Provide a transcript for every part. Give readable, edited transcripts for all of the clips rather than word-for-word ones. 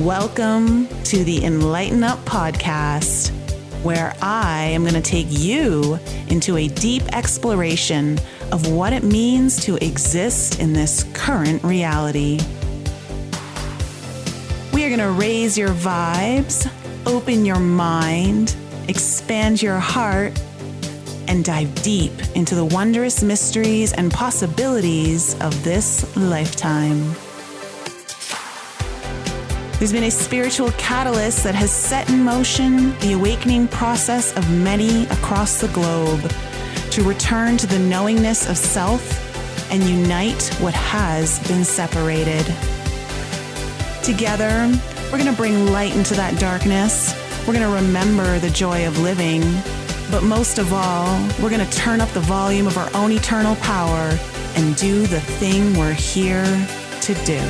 Welcome to the Enlighten Up podcast, where I am going to take you into a deep exploration of what it means to exist in this current reality. We are going to raise your vibes, open your mind, expand your heart, and dive deep into the wondrous mysteries and possibilities of this lifetime. There's been a spiritual catalyst that has set in motion the awakening process of many across the globe to return to the knowingness of self and unite what has been separated. Together, we're going to bring light into that darkness. We're going to remember the joy of living. But most of all, we're going to turn up the volume of our own eternal power and do the thing we're here to do.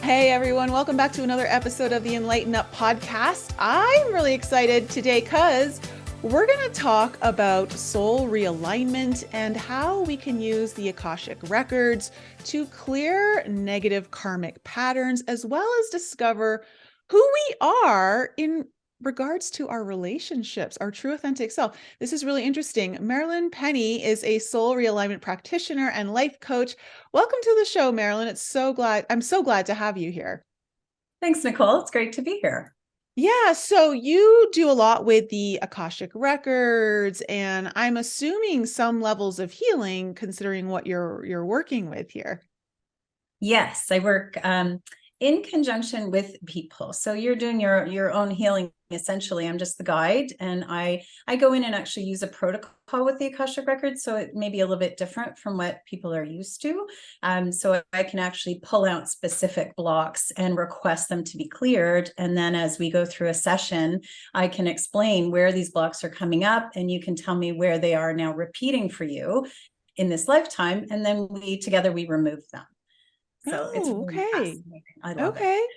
Hey everyone, welcome back to another episode of the Enlighten Up podcast. I'm really excited today because we're going to talk about soul realignment and how we can use the Akashic records to clear negative karmic patterns, as well as discover who we are in regards to our relationships, our true authentic self. This is really interesting. Marilyn Penny is a soul realignment practitioner and life coach. Welcome to the show, Marilyn. I'm so glad to have you here. Thanks, Nicole. It's great to be here. Yeah, so you do a lot with the Akashic records, and I'm assuming some levels of healing considering what you're working with here. Yes, I work in conjunction with people. So you're doing your own healing. Essentially, I'm just the guide, and I go in and actually use a protocol with the Akashic records, so it may be a little bit different from what people are used to. So I can actually pull out specific blocks and request them to be cleared, and then as we go through a session, I can explain where these blocks are coming up, and you can tell me where they are now repeating for you in this lifetime, and then we remove them. So it's really fascinating. I love it.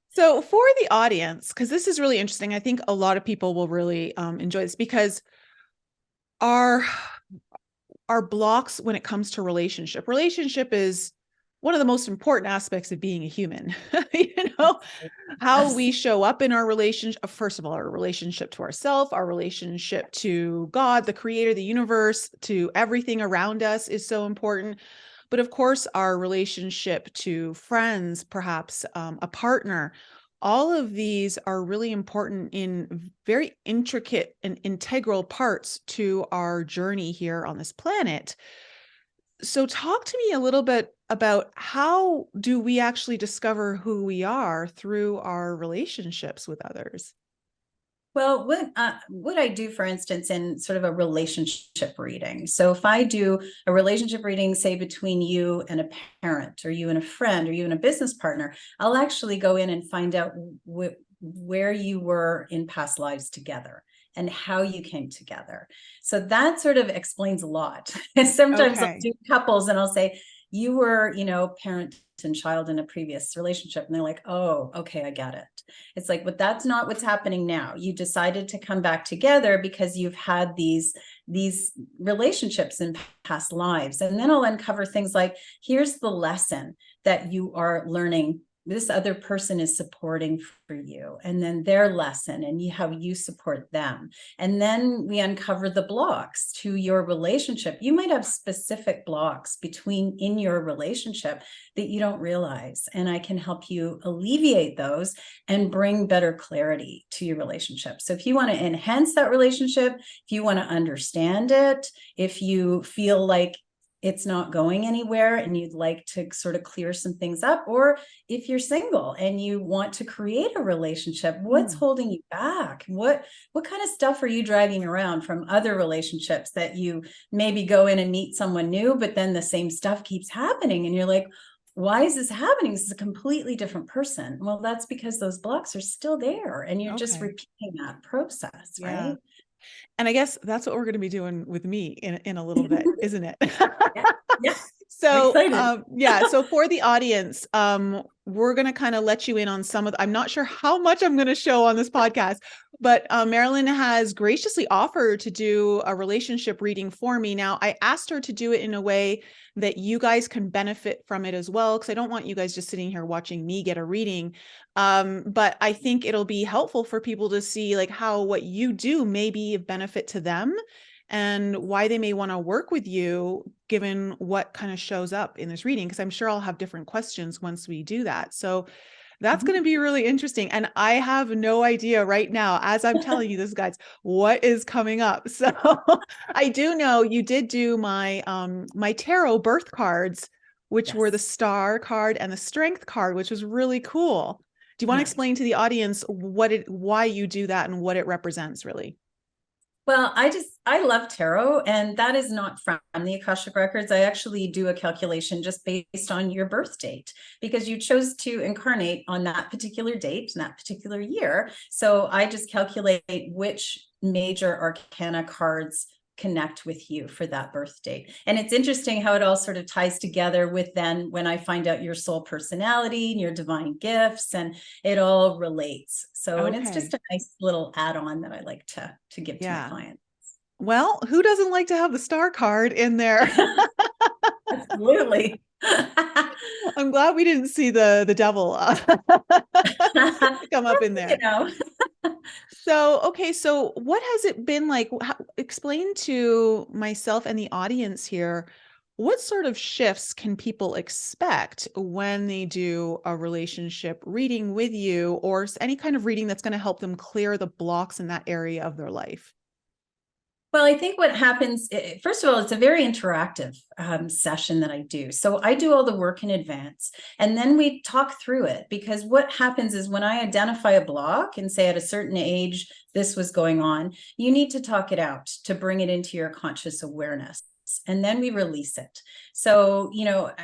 So for the audience, because this is really interesting, I think a lot of people will really enjoy this, because our blocks when it comes to relationship is one of the most important aspects of being a human. How we show up in our relationship, first of all, our relationship to ourselves, our relationship to God, the creator, the universe, to everything around us is so important. But of course, our relationship to friends, perhaps a partner, all of these are really important in very intricate and integral parts to our journey here on this planet. So talk to me a little bit about how do we actually discover who we are through our relationships with others? Well, what I do, for instance, in sort of a relationship reading. So if I do a relationship reading, say between you and a parent, or you and a friend, or you and a business partner, I'll actually go in and find out where you were in past lives together and how you came together. So that sort of explains a lot. Sometimes I'll do couples and I'll say, you were, parent and child in a previous relationship. And they're like, oh, okay, I get it. It's like, but that's not what's happening now. You decided to come back together because you've had these relationships in past lives. And then I'll uncover things like, here's the lesson that you are learning. This other person is supporting for you, and then their lesson and how you support them. And then we uncover the blocks to your relationship. You might have specific blocks in your relationship that you don't realize. And I can help you alleviate those and bring better clarity to your relationship. So if you want to enhance that relationship, if you want to understand it, if you feel like it's not going anywhere and you'd like to sort of clear some things up, or if you're single and you want to create a relationship, what's holding you back? What kind of stuff are you dragging around from other relationships that you maybe go in and meet someone new, but then the same stuff keeps happening and you're like, why is this happening? This is a completely different person. Well, that's because those blocks are still there and you're just repeating that process, right? And I guess that's what we're going to be doing with me in a little bit, isn't it? Yeah. I'm So, excited. yeah, so for the audience, we're going to kind of let you in on some of I'm not sure how much I'm going to show on this podcast, but Marilyn has graciously offered to do a relationship reading for me. Now, I asked her to do it in a way that you guys can benefit from it as well, because I don't want you guys just sitting here watching me get a reading. But I think it'll be helpful for people to see like how what you do may be of benefit to them and why they may want to work with you given what kind of shows up in this reading, because I'm sure I'll have different questions once we do that. So that's going to be really interesting. And I have no idea right now, as I'm telling you this, guys, what is coming up. So I do know you did do my my tarot birth cards, which were the Yes. star card and the strength card, which was really cool. Do you want to Nice. explain to the audience why you do that and what it represents really? Well, I love tarot, and that is not from the Akashic Records. I actually do a calculation just based on your birth date because you chose to incarnate on that particular date and that particular year. So I just calculate which major arcana cards connect with you for that birth date. And it's interesting how it all sort of ties together with then when I find out your soul personality and your divine gifts, and it all relates. So, and it's Okay. just a nice little add-on that I like to give to my Yeah. clients. Well, who doesn't like to have the star card in there? Absolutely. I'm glad we didn't see the devil come up in You there. know. So, okay, so what has it been like? Explain to myself and the audience here, what sort of shifts can people expect when they do a relationship reading with you or any kind of reading that's going to help them clear the blocks in that area of their life? Well, I think what happens, first of all, it's a very interactive session that I do. So I do all the work in advance and then we talk through it, because what happens is when I identify a block and say at a certain age, this was going on, you need to talk it out to bring it into your conscious awareness. And then we release it. So,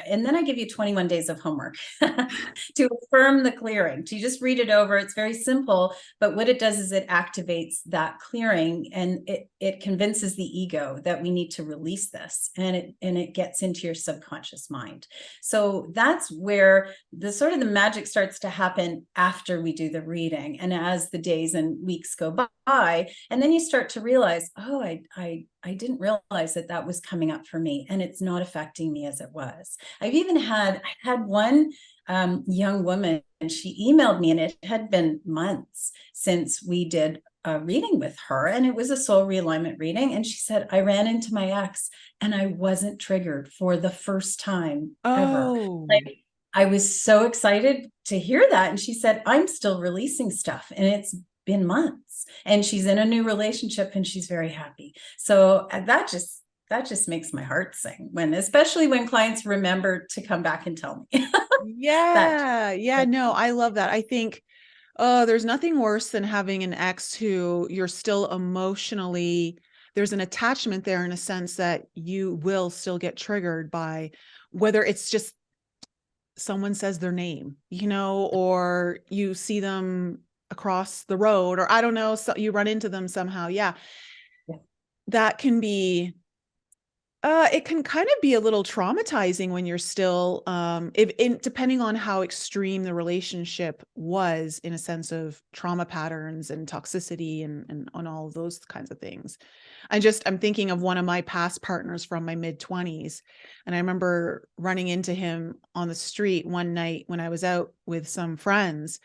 and then I give you 21 days of homework to affirm the clearing. To just read it over. It's very simple, but what it does is it activates that clearing, and it convinces the ego that we need to release this, and it gets into your subconscious mind. So that's where the sort of the magic starts to happen after we do the reading, and as the days and weeks go by, and then you start to realize, oh, I didn't realize that was coming up for me, and it's not affecting me as it was. I had one young woman, and she emailed me, and it had been months since we did a reading with her, and it was a soul realignment reading. And she said, I ran into my ex and I wasn't triggered for the first time ever. Oh, Like, I was so excited to hear that. And she said, I'm still releasing stuff, and it's been months, and she's in a new relationship and she's very happy. So that just makes my heart sing, especially when clients remember to come back and tell me. that yeah, no, I love that. I think, oh, there's nothing worse than having an ex who you're still emotionally, there's an attachment there in a sense that you will still get triggered by, whether it's just someone says their name, or you see them across the road, or I don't know, so you run into them somehow. Yeah. Yeah. That can be it can kind of be a little traumatizing when you're still, depending on how extreme the relationship was in a sense of trauma patterns and toxicity and on all of those kinds of things. I'm thinking of one of my past partners from my mid-20s. And I remember running into him on the street one night when I was out with some friends.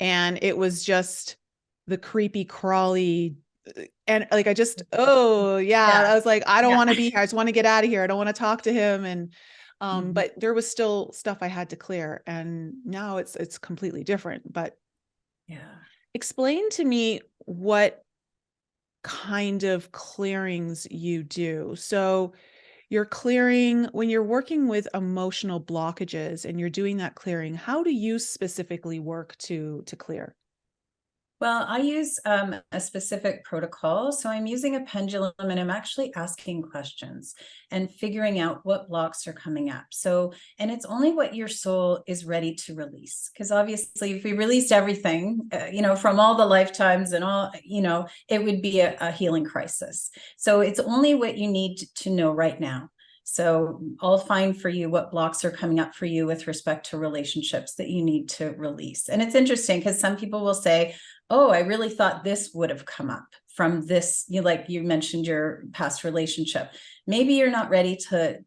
And it was just the creepy, crawly, and like, oh yeah, I was like, I don't Yeah. want to be here. I just want to get out of here. I don't want to talk to him. And, Mhm. but there was still stuff I had to clear. And now it's completely different. But Yeah. explain to me what kind of clearings you do. So you're clearing when you're working with emotional blockages and you're doing that clearing, how do you specifically work to clear? Well, I use a specific protocol. So I'm using a pendulum, and I'm actually asking questions and figuring out what blocks are coming up. So, and it's only what your soul is ready to release. Because obviously, if we released everything, from all the lifetimes and all, it would be a healing crisis. So it's only what you need to know right now. So I'll find for you what blocks are coming up for you with respect to relationships that you need to release. And it's interesting because some people will say, oh, I really thought this would have come up from this, like you mentioned your past relationship. Maybe you're not ready to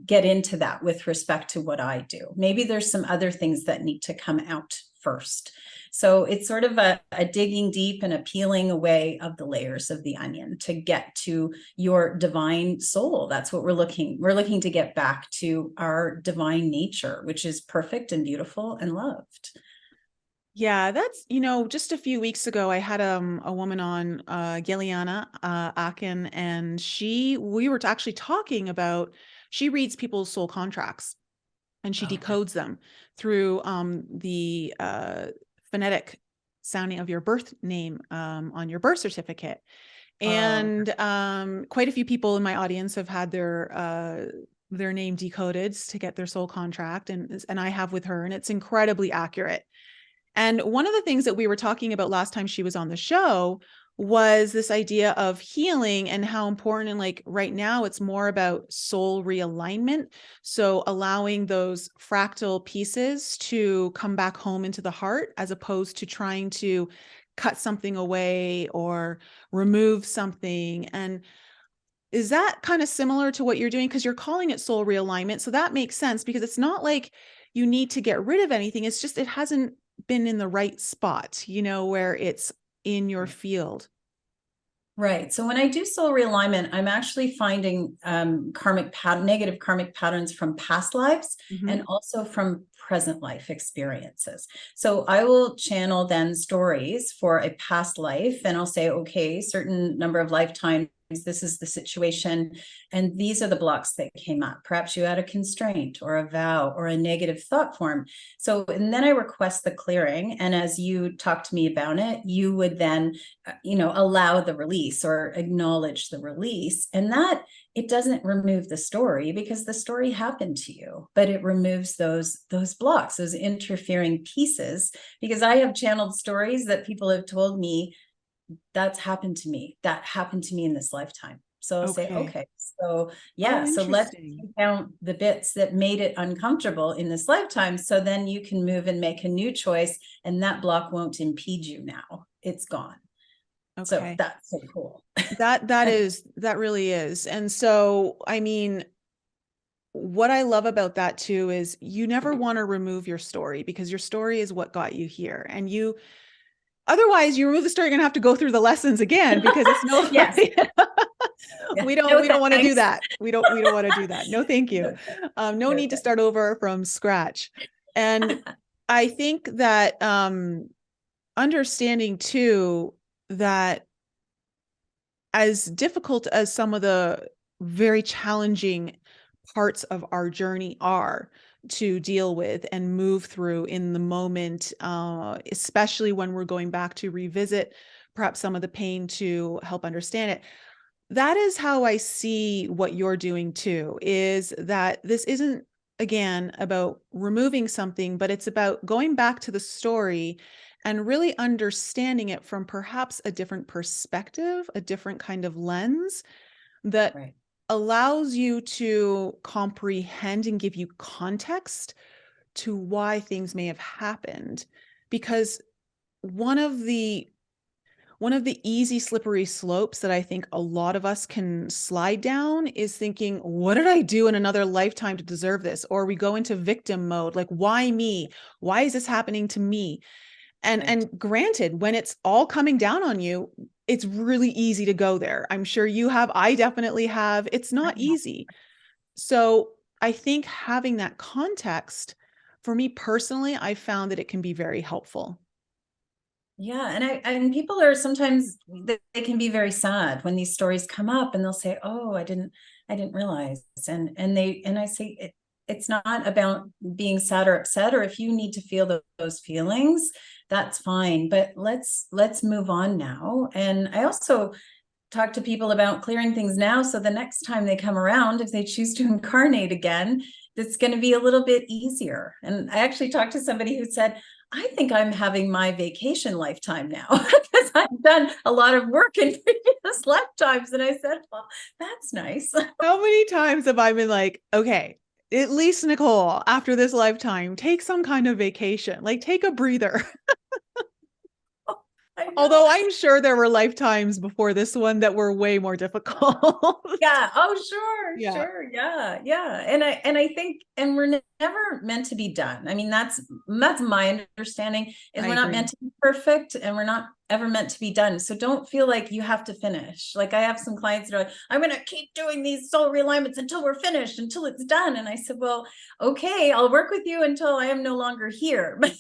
get into that with respect to what I do. Maybe there's some other things that need to come out first. So it's sort of a digging deep and a peeling away of the layers of the onion to get to your divine soul. That's what we're looking to get back to our divine nature, which is perfect and beautiful and loved. Yeah, that's, just a few weeks ago, I had a woman on, Gilliana Akin, and we were actually talking about, she reads people's soul contracts and she decodes them through the phonetic sounding of your birth name on your birth certificate. And quite a few people in my audience have had their name decoded to get their soul contract, and I have with her, and it's incredibly accurate. And one of the things that we were talking about last time she was on the show was this idea of healing and how important, and like right now it's more about soul realignment. So allowing those fractal pieces to come back home into the heart, as opposed to trying to cut something away or remove something. And is that kind of similar to what you're doing? Because you're calling it soul realignment. So that makes sense, because it's not like you need to get rid of anything. It's just, it hasn't been in the right spot, where it's in your field. Right. So when I do soul realignment, I'm actually finding negative karmic patterns from past lives and also from present life experiences. So I will channel then stories for a past life, and I'll say, okay, certain number of lifetimes, this is the situation, and these are the blocks that came up. Perhaps you had a constraint or a vow or a negative thought form. So, and then I request the clearing, and as you talk to me about it, you would then allow the release or acknowledge the release. And that, it doesn't remove the story, because the story happened to you, but it removes those blocks, those interfering pieces. Because I have channeled stories that people have told me, that's happened to me. That happened to me in this lifetime. So I'll say, okay, so yeah, so let's count the bits that made it uncomfortable in this lifetime. So then you can move and make a new choice, and that block won't impede you now. It's gone. Okay. So that's so cool. that really is. And so, I mean, what I love about that too is you never want to remove your story, because your story is what got you here. And otherwise you remove the story, you're gonna have to go through the lessons again, because it's no yes. we don't want to do that. We don't want to do that. No, thank you. No need to start over from scratch. And I think that understanding too, that as difficult as some of the very challenging parts of our journey are to deal with and move through in the moment, especially when we're going back to revisit perhaps some of the pain to help understand it. That is how I see what you're doing too, is that this isn't, again, about removing something, but it's about going back to the story and really understanding it from perhaps a different perspective, a different kind of lens that allows you to comprehend and give you context to why things may have happened. Because one of the easy slippery slopes that I think a lot of us can slide down is thinking, what did I do in another lifetime to deserve this? Or we go into victim mode, like, why me? Why is this happening to me? And granted, when it's all coming down on you, it's really easy to go there. I'm sure you have, I definitely have. It's not easy. So I think having that context, for me personally, I found that it can be very helpful. Yeah. And people are sometimes, they can be very sad when these stories come up, and they'll say, oh, I didn't realize. And I say, it's not about being sad or upset, or if you need to feel those feelings, that's fine. But let's move on now. And I also talk to people about clearing things now, so the next time they come around, if they choose to incarnate again, it's going to be a little bit easier. And I actually talked to somebody who said, I think I'm having my vacation lifetime now, because I've done a lot of work in previous lifetimes. And I said, well, that's nice. How many times have I been like, okay, at least Nicole, after this lifetime, take some kind of vacation, like take a breather. I know. Although I'm sure there were lifetimes before this one that were way more difficult. Yeah. Oh, sure, Yeah, sure. Yeah, yeah. And I think, and we're never meant to be done. I mean, that's my understanding is I we're not agree. meant to be perfect, and we're not ever meant to be done. So don't feel like you have to finish. Like I have some clients that are like, I'm going to keep doing these soul realignments until we're finished, until it's done. And I said, well, okay, I'll work with you until I am no longer here. But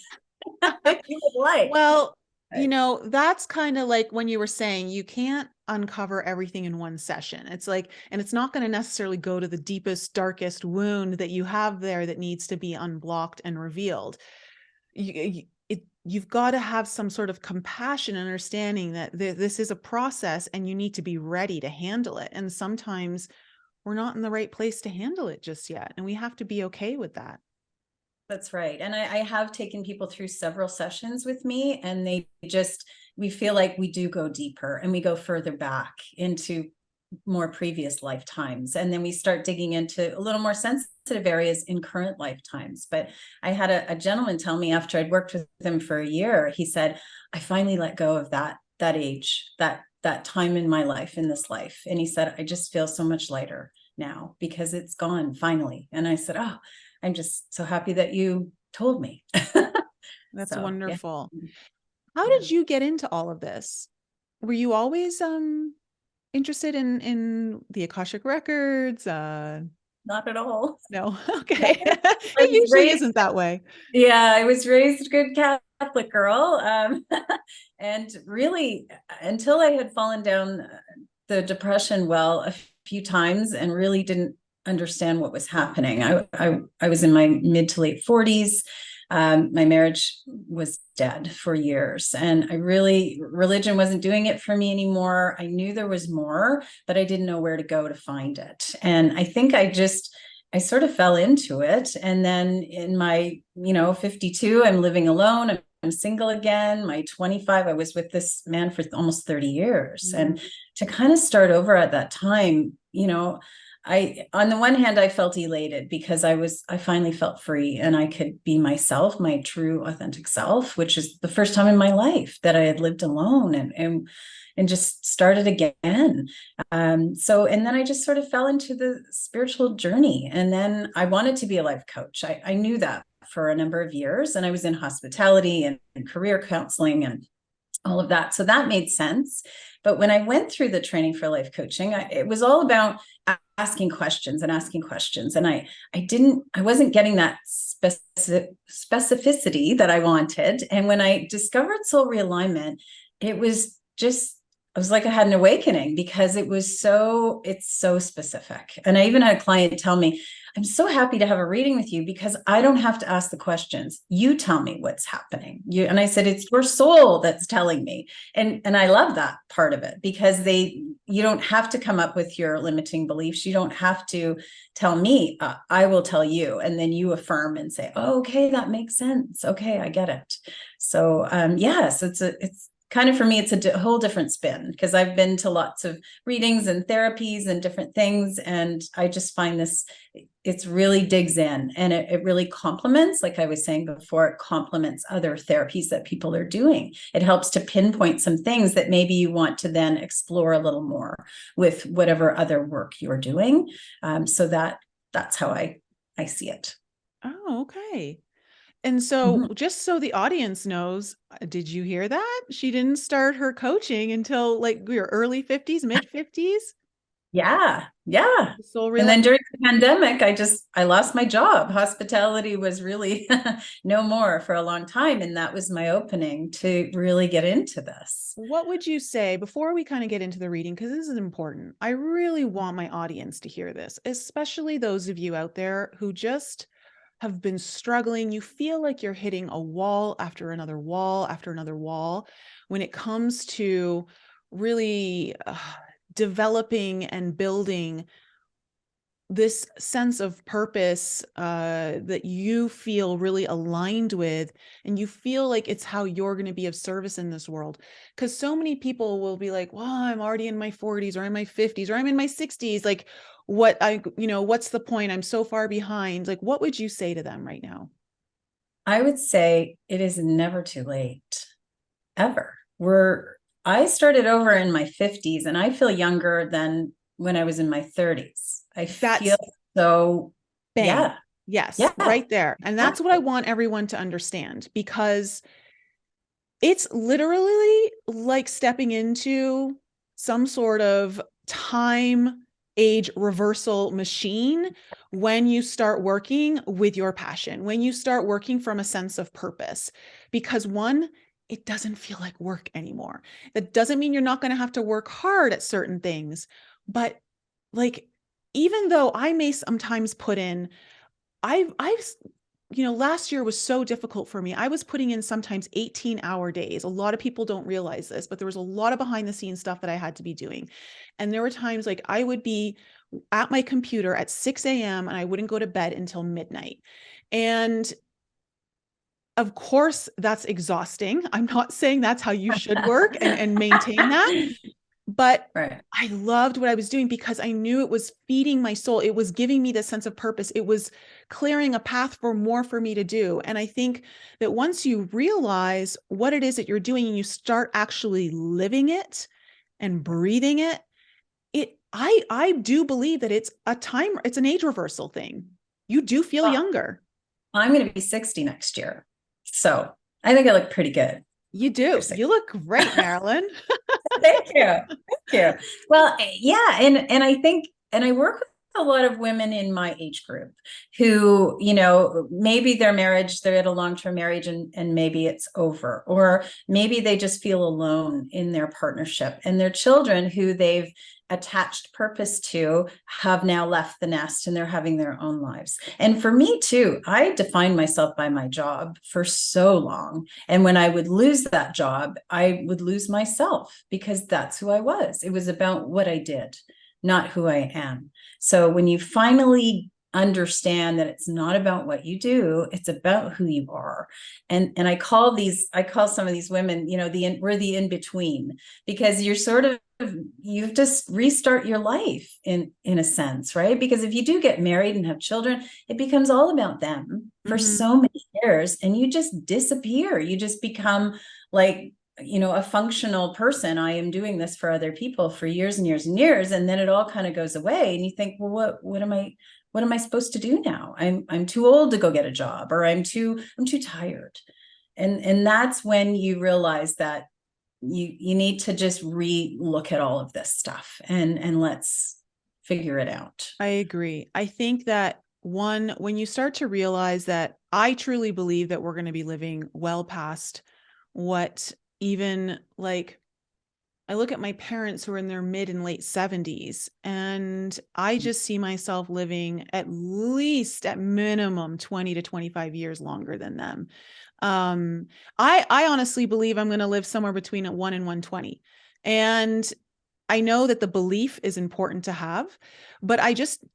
if you would like. Well, Right. that's kind of like when you were saying you can't uncover everything in one session. It's like, and it's not going to necessarily go to the deepest, darkest wound that you have there that needs to be unblocked and revealed. You've got to have some sort of compassion and understanding that this is a process and you need to be ready to handle it. And sometimes we're not in the right place to handle it just yet. And we have to be okay with that. That's right. And I have taken people through several sessions with me, and we feel like we do go deeper and we go further back into more previous lifetimes. And then we start digging into a little more sensitive areas in current lifetimes. But I had a gentleman tell me after I'd worked with him for a year, he said, I finally let go of that age, that time in my life, in this life. And he said, I just feel so much lighter now because it's gone finally. And I said, oh, I'm just so happy that you told me. That's So, yeah. wonderful. How Yeah. did you get into all of this? Were you always interested in the Akashic records? Not at all. No. No. Okay. I It was usually raised, isn't that way. yeah, I was raised a good Catholic girl. And really, until I had fallen down the depression well a few times and really didn't understand what was happening. I was in my mid to late 40s. My marriage was dead for years, and religion wasn't doing it for me anymore. I knew there was more, but I didn't know where to go to find it. And I think I sort of fell into it. And then in my, 52, I'm living alone. I'm single again. My 25, I was with this man for almost 30 years. And to kind of start over at that time, on the one hand, I felt elated because I finally felt free and I could be myself, my true authentic self, which is the first time in my life that I had lived alone and just started again. And then I just sort of fell into the spiritual journey. And then I wanted to be a life coach. I knew that for a number of years, and I was in hospitality and career counseling and all of that. So that made sense. But when I went through the training for life coaching, it was all about asking questions and asking questions. And I wasn't getting that specificity that I wanted. And when I discovered soul realignment, it was just, I was like, I had an awakening because it's so specific. And I even had a client tell me, I'm so happy to have a reading with you because I don't have to ask the questions. You tell me what's happening. And I said, it's your soul that's telling me. And I love that part of it because you don't have to come up with your limiting beliefs. You don't have to tell me, I will tell you. And then you affirm and say, oh, okay, that makes sense. Okay, I get it. So, so it's kind of, for me, it's a whole different spin because I've been to lots of readings and therapies and different things. And I just find it's really digs in, and it really complements, like I was saying before, it complements other therapies that people are doing. It helps to pinpoint some things that maybe you want to then explore a little more with whatever other work you're doing. So that's how I see it. Oh, okay. And so just so the audience knows, did you hear that? She didn't start her coaching until like your early 50s, mid 50s. Yeah. Yeah. Soul And then realignment. during the pandemic, I lost my job. Hospitality was really no more for a long time. And that was my opening to really get into this. What would you say before we kind of get into the reading? Because this is important. I really want my audience to hear this, especially those of you out there who just have been struggling. You feel like you're hitting a wall after another wall after another wall when it comes to really developing and building this sense of purpose that you feel really aligned with, and you feel like it's how you're going to be of service in this world. Because so many people will be like, well, I'm already in my 40s or in my 50s or I'm in my 60s. Like, what's the point? I'm so far behind. Like, what would you say to them right now? I would say it is never too late, ever. I started over in my 50s and I feel younger than when I was in my 30s. I feel That's so, bang. yeah, Yes, yeah, right there. And that's what I exactly. want everyone to understand, because it's literally like stepping into some sort of time age reversal machine when you start working with your passion, when you start working from a sense of purpose. Because one, it doesn't feel like work anymore. That doesn't mean you're not going to have to work hard at certain things, but like, even though I may sometimes put in, I've last year was so difficult for me. I was putting in sometimes 18-hour days. A lot of people don't realize this, but there was a lot of behind the scenes stuff that I had to be doing. And there were times like I would be at my computer at 6 a.m. and I wouldn't go to bed until midnight. And of course, that's exhausting. I'm not saying that's how you should work and maintain that. But Right. I loved what I was doing because I knew it was feeding my soul. It was giving me this sense of purpose. It was clearing a path for more for me to do. And I think that once you realize what it is that you're doing and you start actually living it and breathing it, I do believe that it's an age reversal thing. You do feel Well, younger. I'm going to be 60 next year. So I think I look pretty good You for do. 60. You look great, Marilyn. Thank you. Thank you. Well, yeah, and I think, and I work with a lot of women in my age group who, maybe their marriage, they're at a long-term marriage and maybe it's over, or maybe they just feel alone in their partnership, and their children who they've attached purpose to have now left the nest and they're having their own lives. And for me too, I defined myself by my job for so long. And when I would lose that job, I would lose myself because that's who I was. It was about what I did, not who I am. So when you finally understand that it's not about what you do, it's about who you are. And I call some of these women, we're the in between, because you're sort of, you just restart your life in a sense, right? Because if you do get married and have children, it becomes all about them for Mhm. so many years, and you just disappear. You just become like, a functional person. I am doing this for other people for years and years and years, and then it all kind of goes away, and you think, well, what am I supposed to do now? I'm too old to go get a job, or I'm too tired. And that's when you realize that you need to just re-look at all of this stuff and let's figure it out. I agree. I think that when you start to realize that, I truly believe that we're going to be living well past what, even like, I look at my parents who are in their mid and late 70s, and I just see myself living at least at minimum 20 to 25 years longer than them. I honestly believe I'm going to live somewhere between 1 and 120. And I know that the belief is important to have, but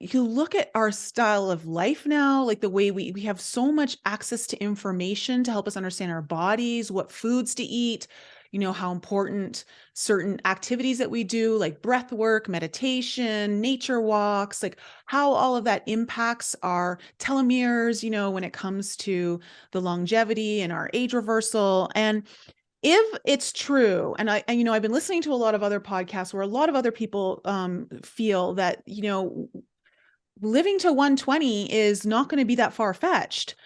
you look at our style of life now, like the way we have so much access to information to help us understand our bodies, what foods to eat, how important certain activities that we do, like breath work, meditation, nature walks, like how all of that impacts our telomeres, when it comes to the longevity and our age reversal. And if it's true, and I've been listening to a lot of other podcasts where a lot of other people feel that, living to 120 is not going to be that far-fetched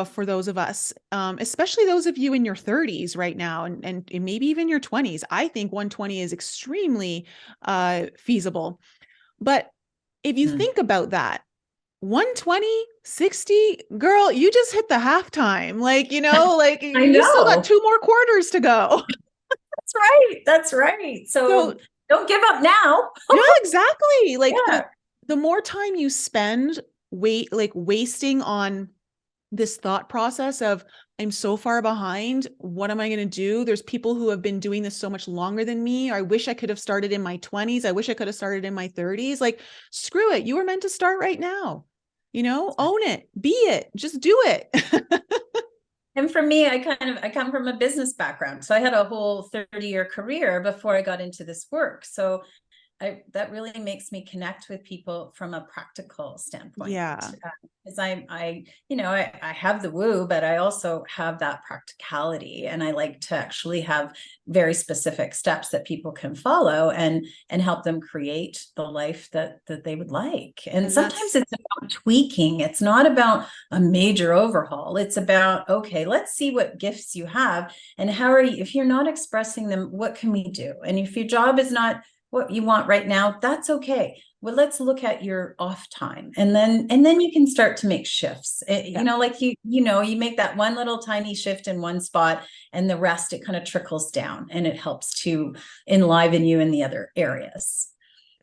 for those of us, especially those of you in your 30s right now, and maybe even your 20s. I think 120 is extremely feasible. But if you Mm. think about that, 120, 60, girl, you just hit the halftime. Like, like I you still got know. 2 more quarters to go. That's right. That's right. So So don't give up now. yeah, exactly. Like Yeah. the more time you spend wasting on this thought process of, I'm so far behind. What am I going to do? There's people who have been doing this so much longer than me. I wish I could have started in my 20s. I wish I could have started in my 30s. Like, screw it. You were meant to start right now. Own it, be it, just do it. And for me, I come from a business background. So I had a whole 30-year career before I got into this work. So that really makes me connect with people from a practical standpoint. Yeah. Because I have the woo, but I also have that practicality, and I like to actually have very specific steps that people can follow and help them create the life that they would like. And sometimes it's about tweaking. It's not about a major overhaul. It's about, okay, let's see what gifts you have, and how are you, if you're not expressing them, what can we do? And if your job is not what you want right now, that's okay. Well, let's look at your off time, and then you can start to make shifts. Like you make that one little tiny shift in one spot, and the rest, it kind of trickles down, and it helps to enliven you in the other areas.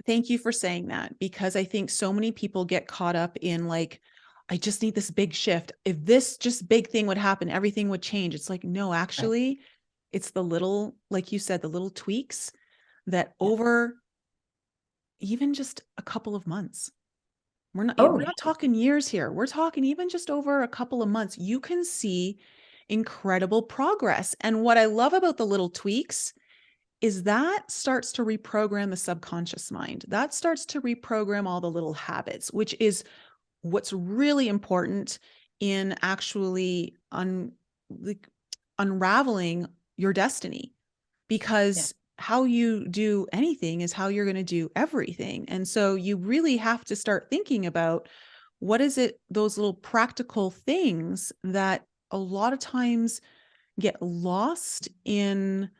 Thank you for saying that, because I think so many people get caught up in like, I just need this big shift. If this just big thing would happen, everything would change. It's like, no, actually, it's the little, like you said, the little tweaks that over even just a couple of months, we're not talking years here. We're talking even just over a couple of months, you can see incredible progress. And what I love about the little tweaks is that starts to reprogram the subconscious mind. That starts to reprogram all the little habits, which is what's really important in actually unraveling your destiny, because how you do anything is how you're going to do everything. And so you really have to start thinking about, what is it, those little practical things that a lot of times get lost in,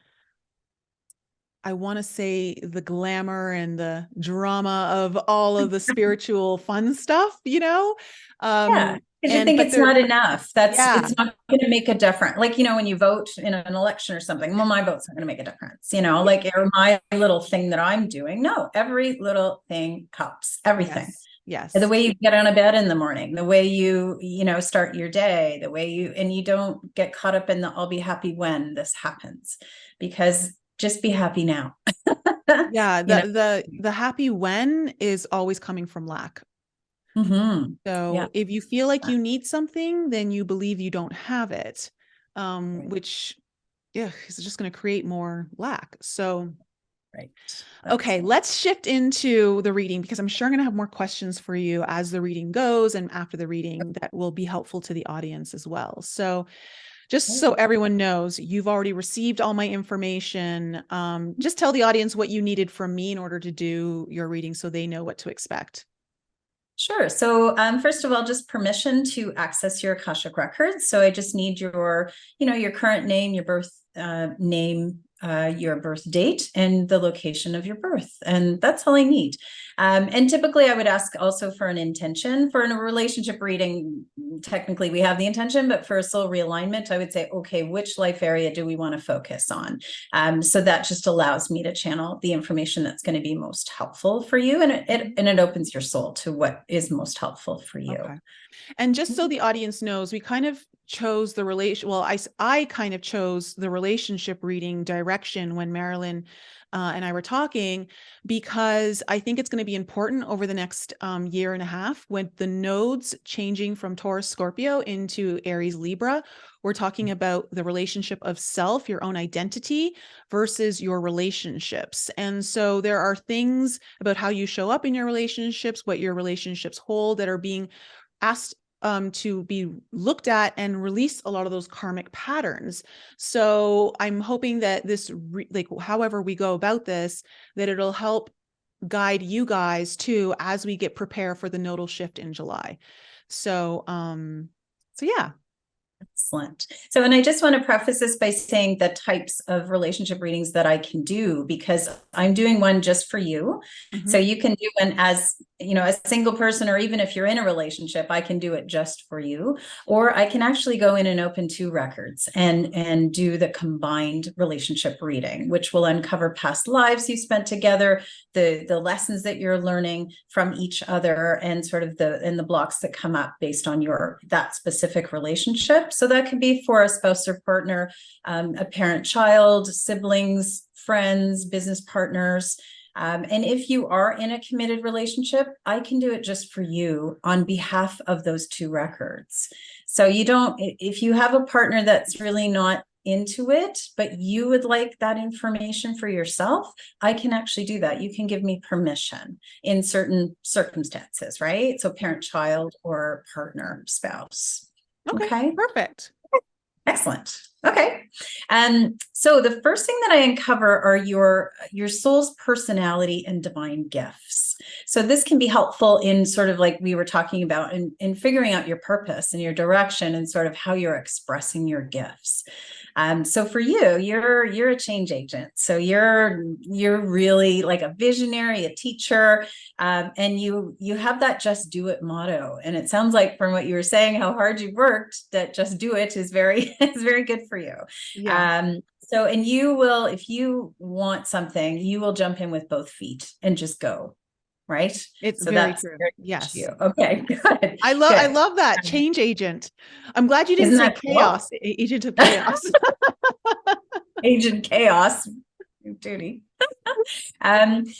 I want to say, the glamour and the drama of all of the spiritual fun stuff, Because you think it's not enough. It's not going to make a difference. Like, when you vote in an election or something, well, my vote's not going to make a difference, like, or my little thing that I'm doing. No, every little thing counts, everything. Yes. The way you get out of bed in the morning, the way you start your day, the way you don't get caught up in the, I'll be happy when this happens, because just be happy now. Yeah. The happy when is always coming from lack. Mm-hmm. So if you feel like you need something, then you believe you don't have it, which is just going to create more lack. So, okay, let's shift into the reading, because I'm sure I'm going to have more questions for you as the reading goes and after the reading that will be helpful to the audience as well. So just so everyone knows, you've already received all my information. Just tell the audience what you needed from me in order to do your reading, so they know what to expect. Sure. So first of all, just permission to access your Akashic records. So I just need your current name, your birth name, your birth date, and the location of your birth. And that's all I need. And typically I would ask also for an intention. For a relationship reading, technically we have the intention, but for a soul realignment, I would say, okay, which life area do we want to focus on? So that just allows me to channel the information that's going to be most helpful for you. And it opens your soul to what is most helpful for you. Okay. And just so the audience knows, we kind of chose the relation. Well, I kind of chose the relationship reading direction when Marilyn and I were talking, because I think it's going to be important over the next year and a half, when the nodes changing from Taurus Scorpio into Aries Libra. We're talking about the relationship of self, your own identity, versus your relationships. And so there are things about how you show up in your relationships, what your relationships hold, that are being asked to be looked at and release a lot of those karmic patterns. So I'm hoping that this, however we go about this, that it'll help guide you guys too, as we get prepared for the nodal shift in July. So yeah. Excellent. So, and I just want to preface this by saying the types of relationship readings that I can do, because I'm doing one just for you. Mhm. So you can do one as, you know, a single person, or even if you're in a relationship, I can do it just for you. Or I can actually go in and open 2 records and do the combined relationship reading, which will uncover past lives you spent together, the lessons that you're learning from each other, and sort of the blocks that come up based on that specific relationship. So that could be for a spouse or partner, a parent, child, siblings, friends, business partners. And if you are in a committed relationship, I can do it just for you on behalf of those 2 records. So you don't, if you have a partner that's really not into it, but you would like that information for yourself, I can actually do that. You can give me permission in certain circumstances, right? So parent, child, or partner, spouse. Okay, perfect. Excellent. Okay. So the first thing that I uncover are your soul's personality and divine gifts. So this can be helpful in sort of like we were talking about in figuring out your purpose and your direction and sort of how you're expressing your gifts. So for you, you're a change agent. So you're really like a visionary, a teacher, and you have that just do it motto. And it sounds like from what you were saying, how hard you worked, that just do it is very good for you. Yeah. So, and you will, if you want something, you will jump in with both feet and just go. Right. It's So very that's true. very Yes. you. Okay, good. I love that change agent. I'm glad you didn't Isn't say that cool? agent of chaos. Agent chaos. Duty.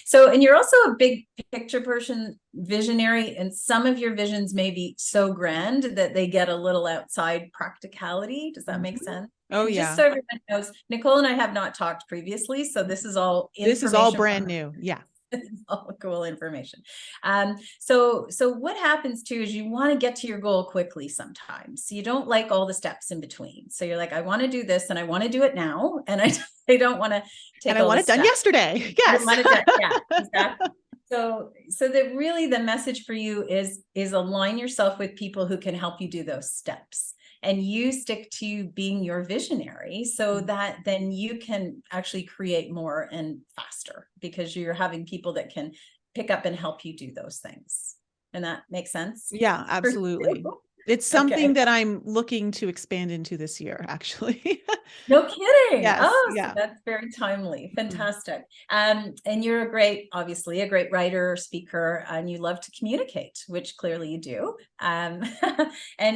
So, and you're also a big picture person, visionary, and some of your visions may be so grand that they get a little outside practicality. Does that make sense? Oh, And yeah. just so everyone knows, Nicole and I have not talked previously, so this is all information. This is all brand new. Yeah. It's all cool information. So what happens too is you want to get to your goal quickly sometimes. So you don't like all the steps in between. So you're like, I want to do this and I want to do it now. And I don't want to take And I want it done yesterday. Yes. Yeah, exactly. So that really the message for you is align yourself with people who can help you do those steps. And you stick to being your visionary so that then you can actually create more and faster because you're having people that can pick up and help you do those things. And that makes sense? Yeah, absolutely. It's something that I'm looking to expand into this year, actually. No kidding. Yes. Oh, Yeah. so that's very timely. Fantastic. And you're obviously a great writer, speaker, and you love to communicate, which clearly you do. And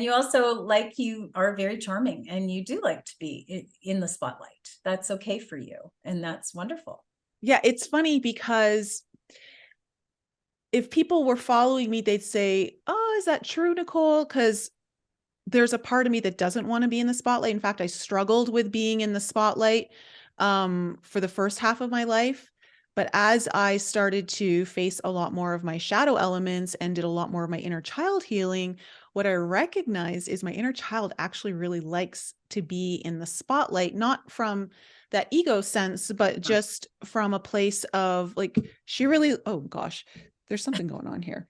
you also you are very charming and you do like to be in the spotlight. That's okay for you. And that's wonderful. Yeah. It's funny because if people were following me, they'd say, oh, is that true, Nicole? Because there's a part of me that doesn't want to be in the spotlight. In fact, I struggled with being in the spotlight for the first half of my life. But as I started to face a lot more of my shadow elements and did a lot more of my inner child healing, what I recognized is my inner child actually really likes to be in the spotlight, not from that ego sense, but just from a place of like, she really, oh gosh, there's something going on here.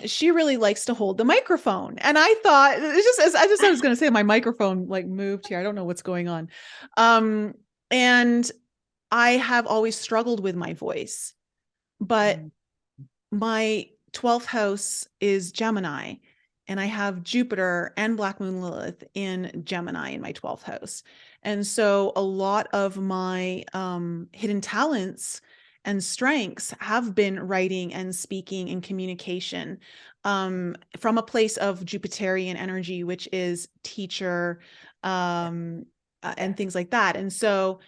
She really likes to hold the microphone. And I thought I was going to say my microphone like moved here. I don't know what's going on. And I have always struggled with my voice, but my 12th house is Gemini and I have Jupiter and Black Moon Lilith in Gemini in my 12th house. And so a lot of my hidden talents and strengths have been writing and speaking and communication from a place of Jupiterian energy, which is teacher and things like that. And so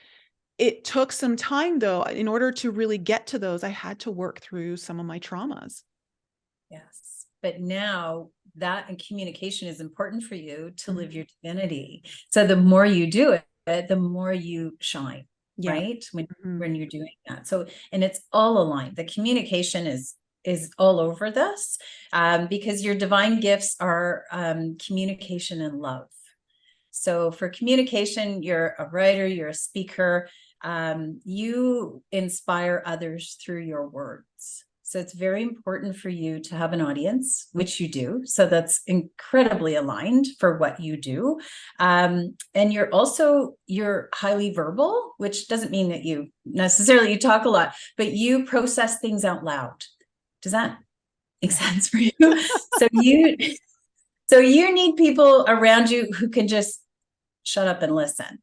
it took some time though, in order to really get to those, I had to work through some of my traumas. Yes. But now that and communication is important for you to live your divinity. So the more you do it, the more you shine, right? When you're doing that. So, and it's all aligned. The communication is all over this because your divine gifts are communication and love. So for communication, you're a writer, you're a speaker, you inspire others through your words. So it's very important for you to have an audience, which you do. So that's incredibly aligned for what you do. And you're highly verbal, which doesn't mean that you necessarily you talk a lot, but you process things out loud. Does that make sense for you? So you need people around you who can just shut up and listen.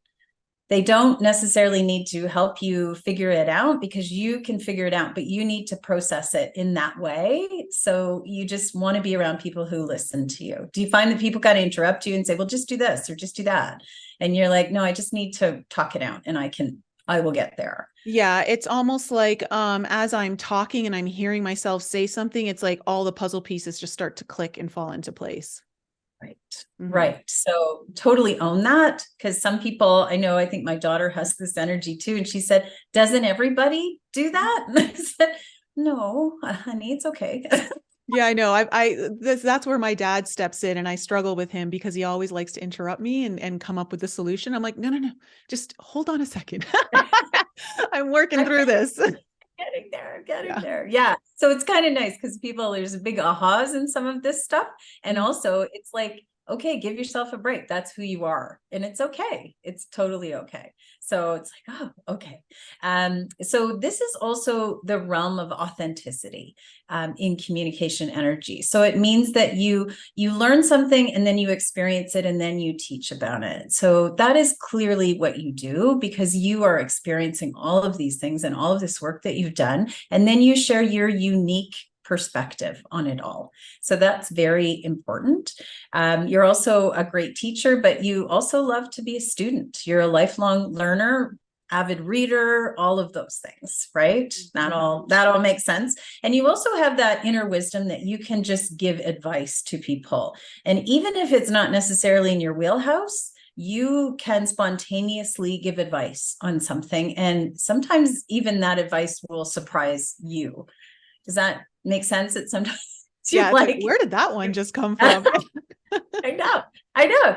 They don't necessarily need to help you figure it out because you can figure it out, but you need to process it in that way. So you just want to be around people who listen to you. Do you find that people kind of interrupt you and say, well, just do this or just do that? And you're like, no, I just need to talk it out and I will get there. Yeah, it's almost like as I'm talking and I'm hearing myself say something, it's like all the puzzle pieces just start to click and fall into place. Right. Right. So totally own that, because some people I know, I think my daughter has this energy too. And she said, doesn't everybody do that? And I said, no, honey, it's okay. Yeah, I know. That's where my dad steps in, and I struggle with him because he always likes to interrupt me and come up with the solution. I'm like, no, just hold on a second. I'm working through this. Getting there. Yeah. So it's kind of nice because there's big ahas in some of this stuff. And also it's like, okay, give yourself a break. That's who you are. And it's okay. It's totally okay. So it's like, oh, okay. So this is also the realm of authenticity in communication energy. So it means that you learn something and then you experience it and then you teach about it. So that is clearly what you do, because you are experiencing all of these things and all of this work that you've done. And then you share your unique perspective on it all. So that's very important. You're also a great teacher, but you also love to be a student. You're a lifelong learner, avid reader, all of those things, right? That all makes sense. And you also have that inner wisdom that you can just give advice to people. And even if it's not necessarily in your wheelhouse, you can spontaneously give advice on something. And sometimes even that advice will surprise you. Does that make sense? That sometimes yeah, like, where did that one just come from? I know.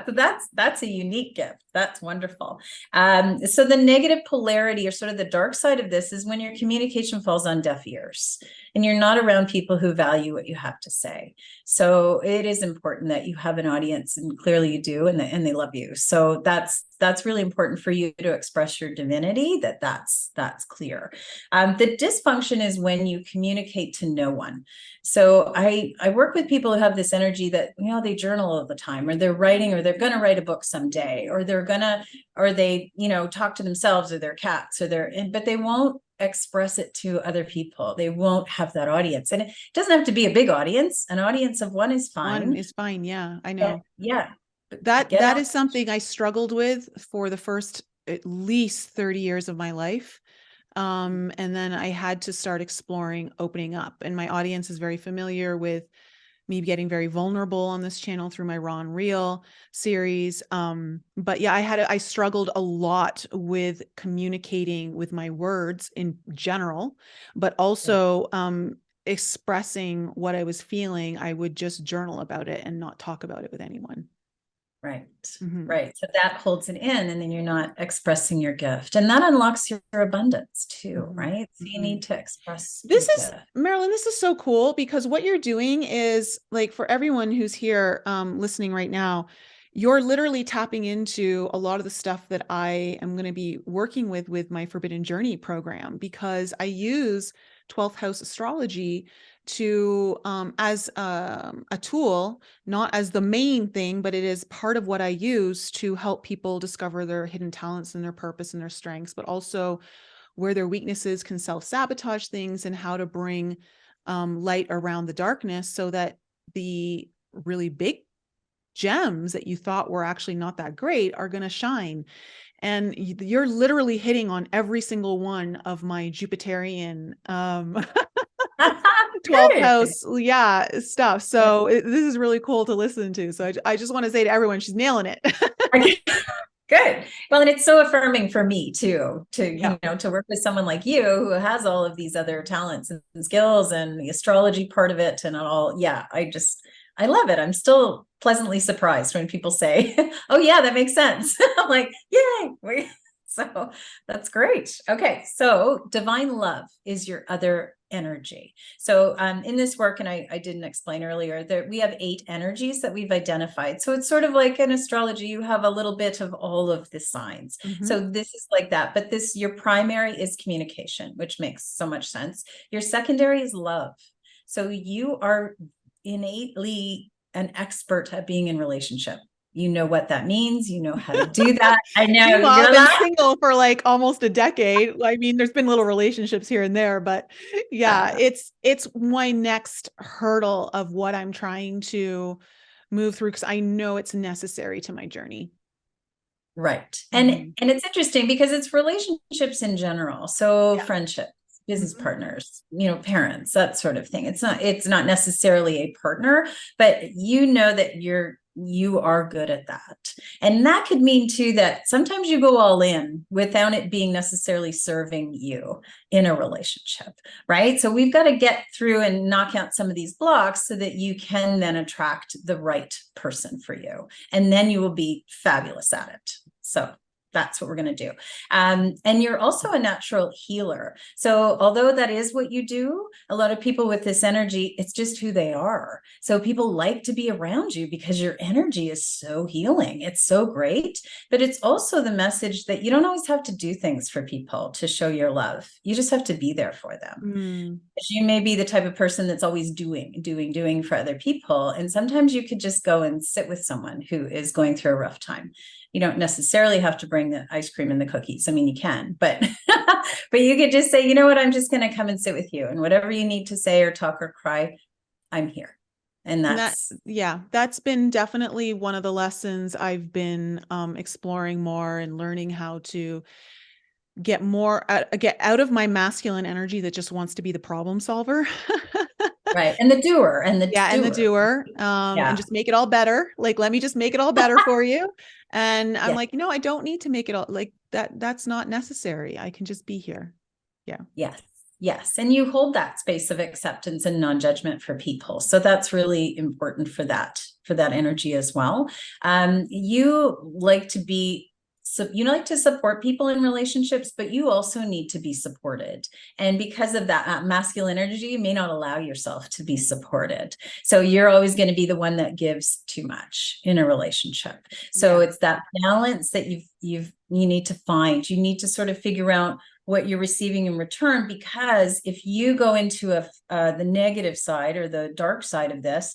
So that's a unique gift. That's wonderful. So the negative polarity, or sort of the dark side of this, is when your communication falls on deaf ears and you're not around people who value what you have to say. So it is important that you have an audience, and clearly you do, and they love you. So that's really important for you to express your divinity. That's clear. The dysfunction is when you communicate to no one. So I work with people who have this energy that, they journal all the time, or they're writing, or they're going to write a book someday, or they talk to themselves or their cats but they won't express it to other people. They won't have that audience. And it doesn't have to be a big audience. An audience of one is fine. One is fine. Yeah, I know. Yeah. That is something I struggled with for the first at least 30 years of my life. And then I had to start exploring opening up, and my audience is very familiar with me getting very vulnerable on this channel through my Raw and Real series. But yeah, I struggled a lot with communicating with my words in general, but also expressing what I was feeling. I would just journal about it and not talk about it with anyone. Right. Right. So that holds it in, and then you're not expressing your gift, and that unlocks your abundance too, right? So you need to express. Marilyn, this is so cool, because what you're doing is, like, for everyone who's here listening right now, you're literally tapping into a lot of the stuff that I am going to be working with my Forbidden Journey program, because I use 12th house astrology to as a tool, not as the main thing, but it is part of what I use to help people discover their hidden talents and their purpose and their strengths, but also where their weaknesses can self-sabotage things, and how to bring light around the darkness, so that the really big gems that you thought were actually not that great are going to shine. And you're literally hitting on every single one of my Jupiterian 12th house stuff. So this is really cool to listen to. So I just want to say to everyone, she's nailing it. Good. Well, and it's so affirming for me too, to work with someone like you who has all of these other talents and skills and the astrology part of it and all. Yeah, I love it. I'm still pleasantly surprised when people say, oh yeah, that makes sense. I'm like, yay. So that's great. Okay. So divine love is your other energy. So in this work, and I didn't explain earlier, that we have 8 energies that we've identified. So it's sort of like in astrology, you have a little bit of all of the signs. So this is like that. But your primary is communication, which makes so much sense. Your secondary is love. So you are innately an expert at being in relationship. You know what that means. You know how to do that. I know. Meanwhile, I've been single for like almost a decade. I mean, there's been little relationships here and there, but yeah, it's my next hurdle of what I'm trying to move through, because I know it's necessary to my journey. Right. And it's interesting because it's relationships in general. So friendships, business partners, parents, that sort of thing. It's not necessarily a partner, but you know that you are good at that. And that could mean too that sometimes you go all in without it being necessarily serving you in a relationship, right? So we've got to get through and knock out some of these blocks so that you can then attract the right person for you. And then you will be fabulous at it. So that's what we're going to do. And you're also a natural healer. So although that is what you do, a lot of people with this energy, it's just who they are. So people like to be around you because your energy is so healing. It's so great. But it's also the message that you don't always have to do things for people to show your love. You just have to be there for them. You may be the type of person that's always doing for other people. And sometimes you could just go and sit with someone who is going through a rough time. You don't necessarily have to bring the ice cream and the cookies. I mean, you can, but but you could just say, you know what, I'm just going to come and sit with you. And whatever you need to say or talk or cry, I'm here. And that's been definitely one of the lessons I've been exploring more and learning how to get out of my masculine energy that just wants to be the problem solver. Right. And the doer and the doer. And just make it all better. Like, let me just make it all better for you. And I'm like, no, I don't need to make it all like that. That's not necessary. I can just be here. Yeah. Yes. And you hold that space of acceptance and non-judgment for people. So that's really important for that energy as well. You like to support people in relationships, but you also need to be supported. And because of that masculine energy, you may not allow yourself to be supported. So you're always going to be the one that gives too much in a relationship. So it's that balance that you need to find. You need to sort of figure out what you're receiving in return, because if you go into the negative side or the dark side of this,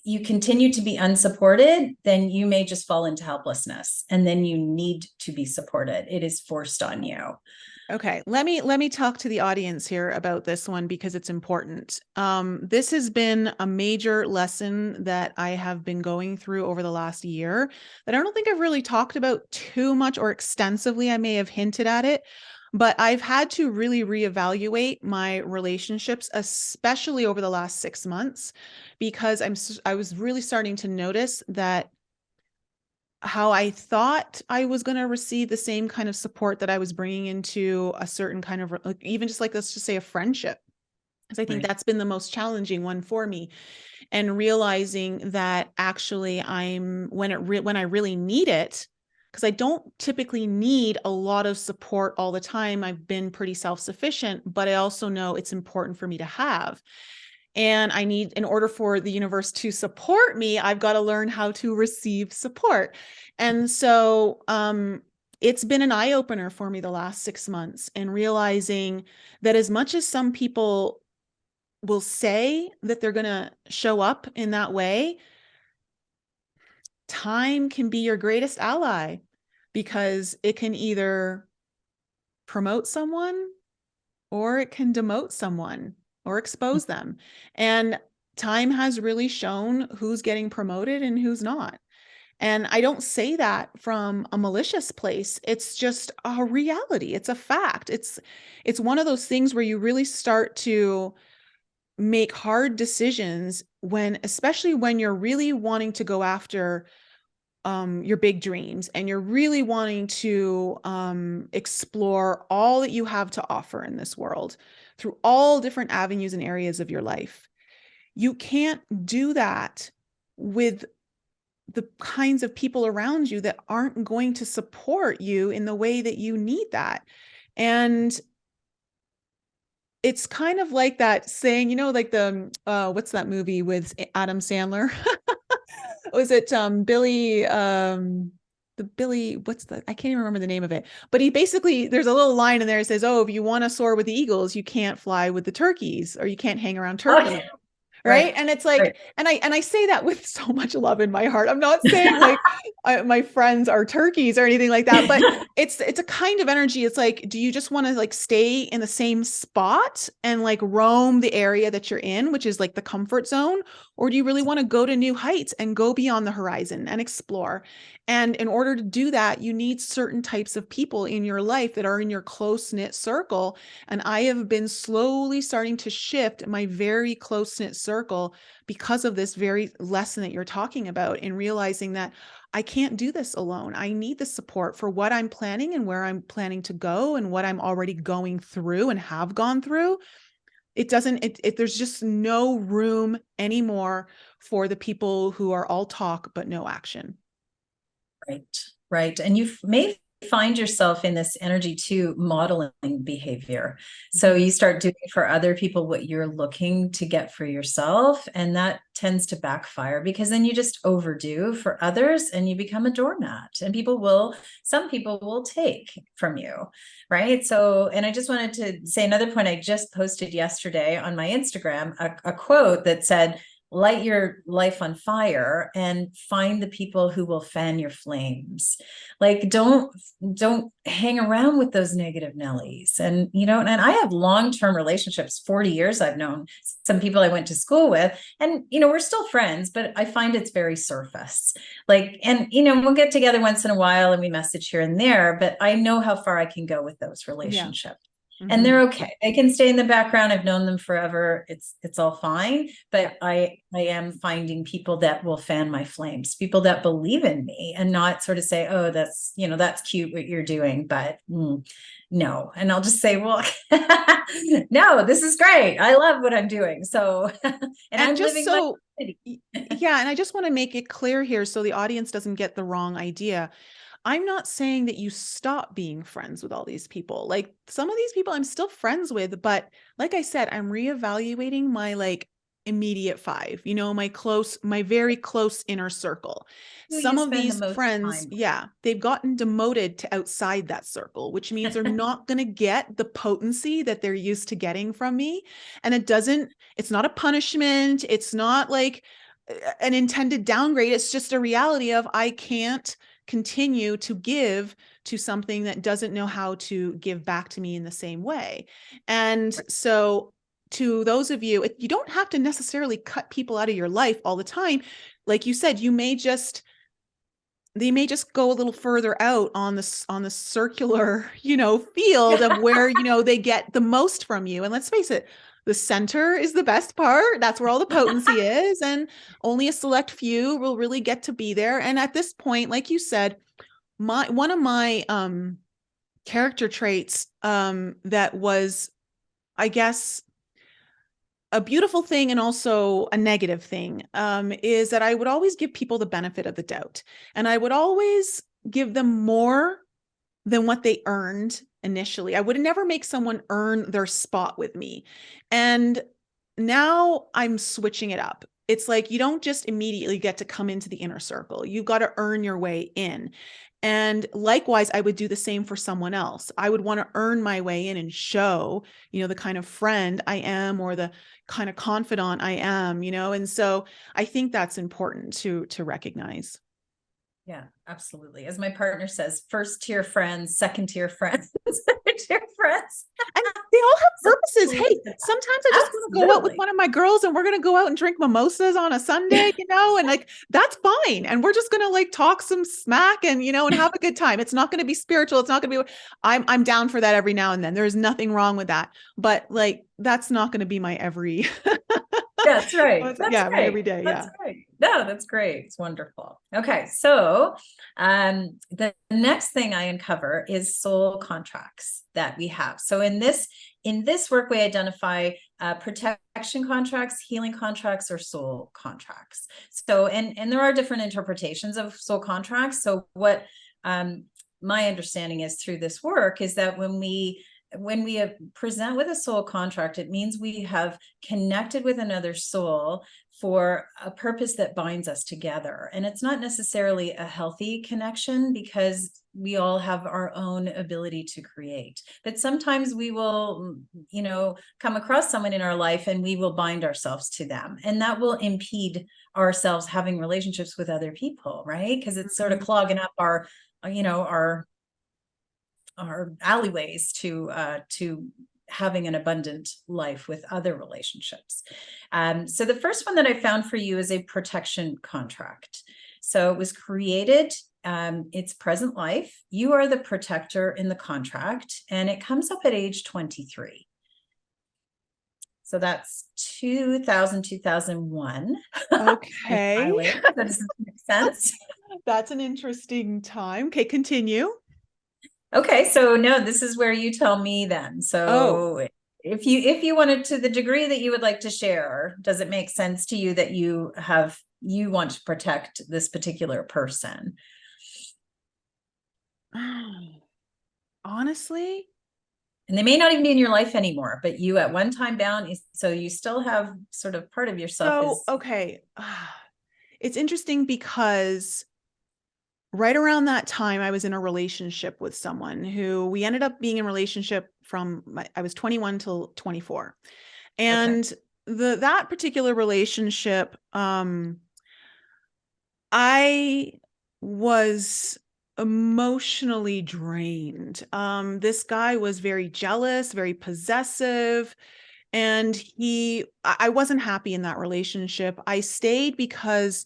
you continue to be unsupported, then you may just fall into helplessness, and then you need to be supported. It is forced on you. Okay, let me talk to the audience here about this one because it's important. This has been a major lesson that I have been going through over the last year that I don't think I've really talked about too much or extensively. I may have hinted at it, but I've had to really reevaluate my relationships, especially over the last 6 months, because I was really starting to notice that how I thought I was going to receive the same kind of support that I was bringing into a certain kind of, like, even just like, let's just say a friendship. Because I think that's been the most challenging one for me. And realizing that actually when I really need it, because I don't typically need a lot of support all the time. I've been pretty self-sufficient, but I also know it's important for me to have. And in order for the universe to support me, I've got to learn how to receive support. And so, it's been an eye opener for me the last 6 months, and realizing that as much as some people will say that they're going to show up in that way, time can be your greatest ally, because it can either promote someone or it can demote someone or expose them. And time has really shown who's getting promoted and who's not. And I don't say that from a malicious place. It's just a reality. It's a fact. It's one of those things where you really start to make hard decisions especially when you're really wanting to go after your big dreams, and you're really wanting to explore all that you have to offer in this world through all different avenues and areas of your life. You can't do that with the kinds of people around you that aren't going to support you in the way that you need that. And it's kind of like that saying, like the what's that movie with Adam Sandler? Was it Billy, what's the, I can't even remember the name of it, but he basically, there's a little line in there that says, oh, if you want to soar with the eagles, you can't fly with the turkeys, or you can't hang around turkeys. Okay. Right. Right. And it's like, Right. and I say that with so much love in my heart. I'm not saying like my friends are turkeys or anything like that, but it's a kind of energy. It's like, do you just want to like stay in the same spot and like roam the area that you're in, which is like the comfort zone? Or do you really want to go to new heights and go beyond the horizon and explore? And in order to do that, you need certain types of people in your life that are in your close knit circle. And I have been slowly starting to shift my very close knit circle because of this very lesson that you're talking about, in realizing that I can't do this alone. I need the support for what I'm planning and where I'm planning to go and what I'm already going through and have gone through. It doesn't, there's just no room anymore for the people who are all talk but no action. Right, right. And you may find yourself in this energy too, modeling behavior. So you start doing for other people what you're looking to get for yourself. And that tends to backfire, because then you just overdo for others and you become a doormat, and some people will take from you. Right. So, and I just wanted to say another point. I just posted yesterday on my Instagram a quote that said, light your life on fire and find the people who will fan your flames. Like, don't hang around with those negative Nellies. And and I have long-term relationships, 40 years. I've known some people I went to school with, and we're still friends, but I find it's very surface. Like, and we'll get together once in a while and we message here and there, but I know how far I can go with those relationships. And they're okay. They can stay in the background. I've known them forever. It's all fine. But I am finding people that will fan my flames, people that believe in me and not sort of say, oh, that's cute what you're doing, but no. And I'll just say, well, no, this is great. I love what I'm doing. So, and I'm just living so, yeah, and I just want to make it clear here so the audience doesn't get the wrong idea. I'm not saying that you stop being friends with all these people. Like, some of these people I'm still friends with, but like I said, I'm reevaluating my like immediate five, my very close inner circle. who you Some of spend the these most friends, time with. yeah, they've gotten demoted to outside that circle, which means they're not going to get the potency that they're used to getting from me. And it's not a punishment. It's not like an intended downgrade. It's just a reality of, I can't continue to give to something that doesn't know how to give back to me in the same way. And so, to those of you, you don't have to necessarily cut people out of your life all the time. Like you said, they may just go a little further out on the circular, field of where, they get the most from you. And let's face it, the center is the best part. That's where all the potency is. And only a select few will really get to be there. And at this point, like you said, one of my character traits that was, I guess, a beautiful thing and also a negative thing, is that I would always give people the benefit of the doubt. And I would always give them more than what they earned initially. I would never make someone earn their spot with me. And now I'm switching it up. It's like, you don't just immediately get to come into the inner circle. You've got to earn your way in. And likewise, I would do the same for someone else. I would want to earn my way in and show, the kind of friend I am, or the kind of confidant I am, and so I think that's important to recognize. Yeah, absolutely. As my partner says, first tier friends, second tier friends, third tier friends. And they all have purposes. Hey, sometimes I just want to go out with one of my girls and we're going to go out and drink mimosas on a Sunday, and like, that's fine. And we're just going to like talk some smack and, and have a good time. It's not going to be spiritual. It's not going to be, I'm down for that every now and then. There's nothing wrong with that. But like, that's not going to be my every. That's right. That's yeah, right. my everyday. That's Yeah. right. No, that's great. It's wonderful. Okay. So the next thing I uncover is soul contracts that we have. So in this work, we identify protection contracts, healing contracts, or soul contracts. So, and there are different interpretations of soul contracts. So what my understanding is through this work is that when we when we present with a soul contract, it means we have connected with another soul for a purpose that binds us together. And it's not necessarily a healthy connection, because we all have our own ability to create. But sometimes we will, come across someone in our life and we will bind ourselves to them. And that will impede ourselves having relationships with other people, right? Because it's sort of clogging up our alleyways to having an abundant life with other relationships. So the first one that I found for you is a protection contract. So it was created, it's present life. You are the protector in the contract, and it comes up at age 23. So that's 2001. Okay. Does this make sense? That's an interesting time. Okay, continue. Okay, so no, this is where you tell me then. Oh, So if you wanted, to the degree that you would like to share, does it make sense to you that you want to protect this particular person? honestly, And they may not even be in your life anymore, but you at one time bound, so you still have sort of part of yourself so is. okay. It's interesting because right around that time, I was in a relationship with someone who we ended up being in a relationship I was 21 till 24. Okay. And that particular relationship, I was emotionally drained. This guy was very jealous, very possessive, and I wasn't happy in that relationship. I stayed because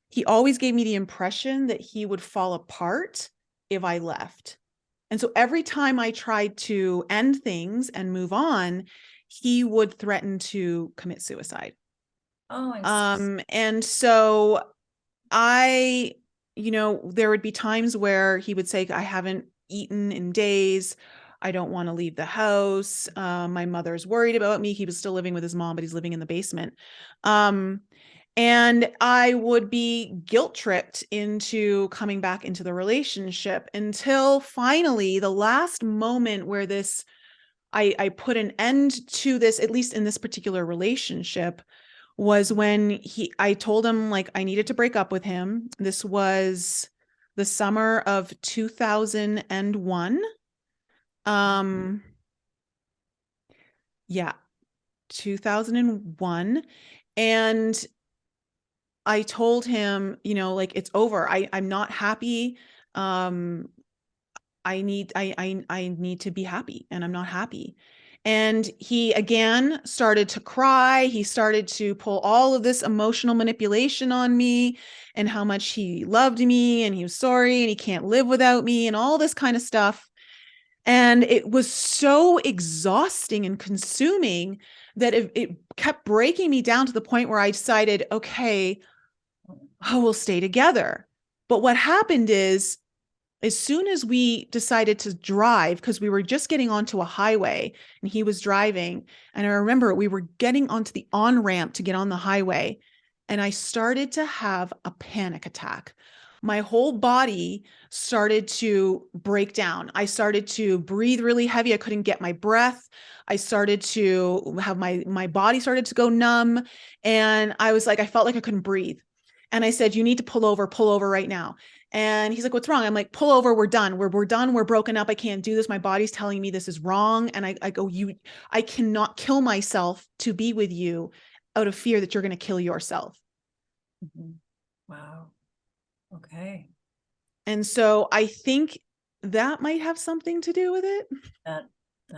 he always gave me the impression that he would fall apart if I left. And so every time I tried to end things and move on, he would threaten to commit suicide. Oh, And so I, there would be times where he would say, I haven't eaten in days. I don't want to leave the house. My mother's worried about me. He was still living with his mom, but he's living in the basement. And I would be guilt tripped into coming back into the relationship until finally the last moment where I put an end to this, at least in this particular relationship, was when I told him like I needed to break up with him. This was the summer of 2001. Um, yeah, 2001. And I told him, like it's over. I'm not happy. Um, I need to be happy, and I'm not happy. And he again started to cry. He started to pull all of this emotional manipulation on me, and how much he loved me and he was sorry and he can't live without me and all this kind of stuff. And it was so exhausting and consuming that it kept breaking me down to the point where I decided, okay, we'll stay together. But what happened is, as soon as we decided to drive, because we were just getting onto a highway and he was driving, and I remember we were getting onto the on ramp to get on the highway, and I started to have a panic attack. My whole body started to break down. I started to breathe really heavy. I couldn't get my breath. I started to have my body started to go numb, and I was like, I felt like I couldn't breathe. And I said, you need to pull over right now. And he's like, what's wrong? I'm like, pull over. We're done. We're done. We're broken up. I can't do this. My body's telling me this is wrong. And I go, I cannot kill myself to be with you out of fear that you're going to kill yourself. Mm-hmm. Wow. Okay. And so I think that might have something to do with it. That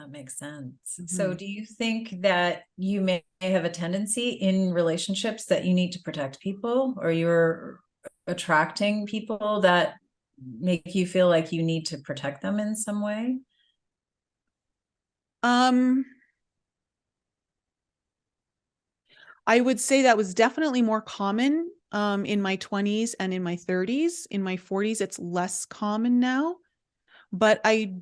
makes sense. Mm-hmm. So do you think that you may have a tendency in relationships that you need to protect people, or you're attracting people that make you feel like you need to protect them in some way? I would say that was definitely more common in my 20s and in my 30s. In my 40s, it's less common now. But I